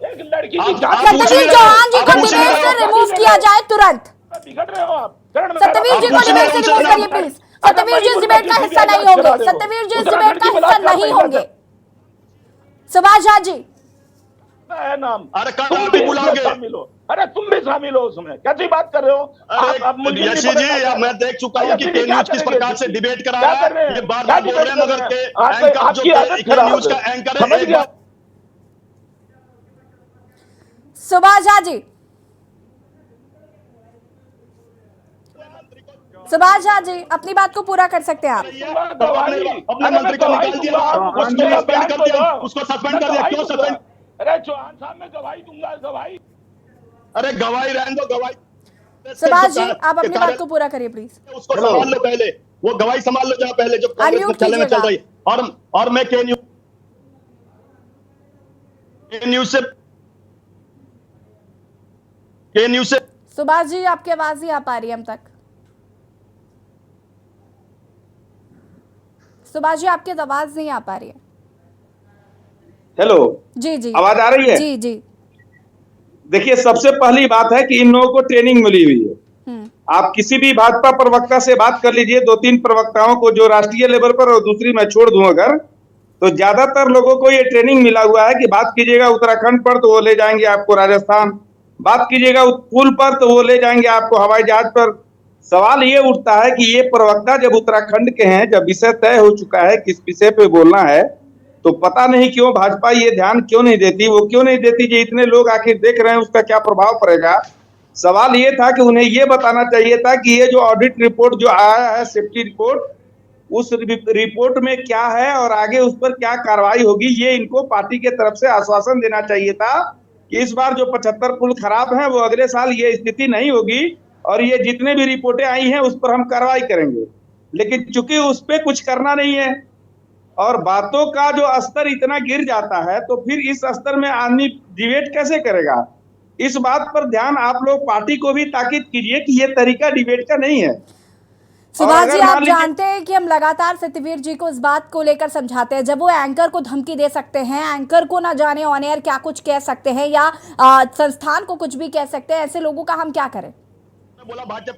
[SPEAKER 8] एक लड़की की
[SPEAKER 1] सत्यवीर चौहान जी को डिबेट से रिमूव किया जाए तुरंत।
[SPEAKER 8] बिगड़ रहे हो आप।
[SPEAKER 1] सत्यवीर जी को डिबेट से रिमूव करिए प्लीज। सत्यवीर जी इस डिबेट का हिस्सा नहीं होंगे। सत्यवीर जी इस डिबेट का हिस्सा नहीं होंगे। सुभाष झा जी
[SPEAKER 8] है नाम।
[SPEAKER 7] अरे कल भी बुलाओगे?
[SPEAKER 8] अरे तुम भी शामिल हो उसमें, कैसी बात कर रहे हो?
[SPEAKER 7] अरे यशी जी, मैं देख चुका हूँ कि के न्यूज किस प्रकार से डिबेट करा रहा है। ये बार बार बोल रहे हैं, मगर के एंकर जो के न्यूज का एंकर है, एक बार
[SPEAKER 1] सुभाष झा जी, सुभाष झा जी अपनी बात को पूरा कर सकते हैं आप।
[SPEAKER 7] अपने मंत्री को निकाल दिया, उसको सस्पेंड कर दिया, उसको सस्पेंड कर दिया। क्यों सस्पेंड?
[SPEAKER 8] अरे चौहान साहब मैं गवाही दूंगा, गवाही।
[SPEAKER 7] अरे गवाही रहने दो, गवाही।
[SPEAKER 1] सुभाष जी आप अपनी बात को पूरा करिए प्लीज।
[SPEAKER 7] उसको संभाल लो पहले, वो गवाही संभाल लो जहाँ पहले जो कांग्रेस में चलने में चल रही है। और मैं के न्यूज से
[SPEAKER 1] सुभाष जी आपकी आवाज नहीं आ पा रही हम तक। सुभाष जी आपकी आवाज नहीं आ पा रही है।
[SPEAKER 11] हेलो
[SPEAKER 1] जी जी
[SPEAKER 11] आवाज आ रही है?
[SPEAKER 1] जी जी
[SPEAKER 11] देखिए, सबसे पहली बात है कि इन लोगों को ट्रेनिंग मिली हुई है। आप किसी भी भाजपा प्रवक्ता से बात कर लीजिए, 2-3 प्रवक्ताओं को जो राष्ट्रीय लेवल पर, और दूसरी मैं छोड़ दूं अगर, तो ज्यादातर लोगों को ये ट्रेनिंग मिला हुआ है कि बात कीजिएगा उत्तराखंड पर तो वो ले जाएंगे आपको राजस्थान, बात कीजिएगा पुल पर तो वो ले जाएंगे आपको हवाई जहाज पर। सवाल ये उठता है कि ये प्रवक्ता जब उत्तराखंड के हैं, जब विषय तय हो चुका है किस विषय पे बोलना है, तो पता नहीं क्यों भाजपा ये ध्यान क्यों नहीं देती। वो क्यों नहीं देती कि इतने लोग आखिर देख रहे हैं, उसका क्या प्रभाव पड़ेगा। सवाल ये था कि उन्हें ये बताना चाहिए था कि ये जो ऑडिट रिपोर्ट जो आया है, सेफ्टी रिपोर्ट, उस रिपोर्ट में क्या है और आगे उस पर क्या कार्रवाई होगी, ये इनको पार्टी के तरफ से आश्वासन देना चाहिए था कि इस बार जो 75 पुल खराब हैं वो अगले साल ये स्थिति नहीं होगी और ये जितने भी रिपोर्टें आई हैं उस पर हम कार्रवाई करेंगे। लेकिन चूंकि उस पर कुछ करना नहीं है और बातों का जो स्तर इतना गिर जाता है, तो फिर इस स्तर में आदमी डिबेट कैसे करेगा। इस बात पर ध्यान आप लोग पार्टी को भी ताकीद कीजिए कि ये तरीका डिबेट का नहीं है।
[SPEAKER 1] सुभाष जी आप जानते हैं कि हम लगातार सत्यवीर जी को इस बात को लेकर समझाते हैं, जब वो एंकर को धमकी दे सकते हैं, एंकर को ना जाने ऑन एयर क्या कुछ कह सकते हैं या संस्थान को कुछ भी कह सकते हैं, ऐसे लोगों का हम क्या करें।
[SPEAKER 7] बोला भारतीय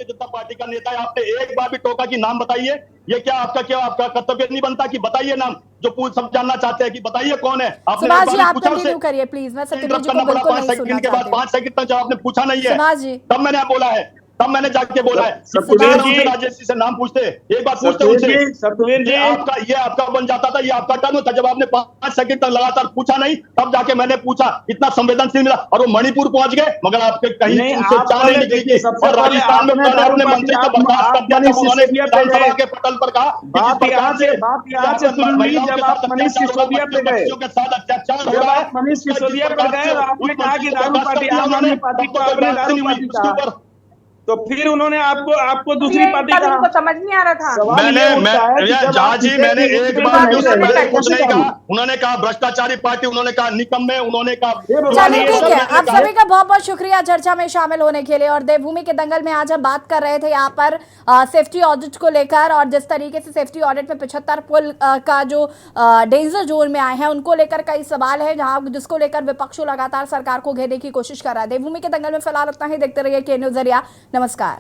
[SPEAKER 7] जनता पार्टी का नेता है, आपने एक बार भी टोका कि नाम बताइए। ये क्या आपका कर्तव्य नहीं बनता कि बताइए नाम, जो पूछ सब जानना चाहते हैं कि बताइए कौन है। आपने
[SPEAKER 1] सुभाष जी आप कंटिन्यू करिए प्लीज, मैं सत्यवीर जी को बिल्कुल नहीं सुनना चाहती।
[SPEAKER 7] 5 सेकंड तक जब आपने पूछा नहीं है,
[SPEAKER 1] सुभाष जी
[SPEAKER 7] तब मैंने बोला है, तब मैंने जाके बोला है। राजेश जी से नाम पूछते, एक बार पूछते उनसे, ये आपका बन जाता था, ये आपका टर्न था। जब आपने 5 सेकंड तक लगातार पूछा नहीं, तब जाके मैंने पूछा। इतना संवेदनशील मिला और वो मणिपुर पहुंच गए, मगर आपके कहीं उनसे चाह नहीं निकली। और राजस्थान में अपने मंत्री को बर्खास्त कर दिया, जब उन्होंने विधानसभा के पटल पर कहा महिलाओं के साथ अत्याचार हो रहा है,
[SPEAKER 11] मनीष सिसोदिया पर गए, आपने कहा कि दारू पार्टी, आम आदमी पार्टी को आपने दारू पार्टी कहा, तो फिर उन्होंने आपको दूसरी पार्टी का
[SPEAKER 10] समझ नहीं आ रहा था।
[SPEAKER 7] मैंने जहाँ जी मैंने एक बार भी उससे पहले कुछ नहीं कहा। उन्होंने कहा भ्रष्टाचारी पार्टी, उन्होंने कहा निकम्मे, उन्होंने कहा।
[SPEAKER 1] चलिए ठीक है, आप सभी का बहुत बहुत शुक्रिया चर्चा में शामिल होने के लिए। और देवभूमि के दंगल में आज हम बात कर रहे थे यहाँ पर सेफ्टी ऑडिट को लेकर, और जिस तरीके से सेफ्टी ऑडिट में 75 पुल का जो डेंजर जोन में आए हैं उनको लेकर कई सवाल है, जहाँ जिसको लेकर विपक्ष लगातार सरकार को घेरने की कोशिश कर रहा है। देवभूमि के दंगल में फिलहाल इतना ही। देखते रहिए के न्यूज़ ज़रिया। नमस्कार।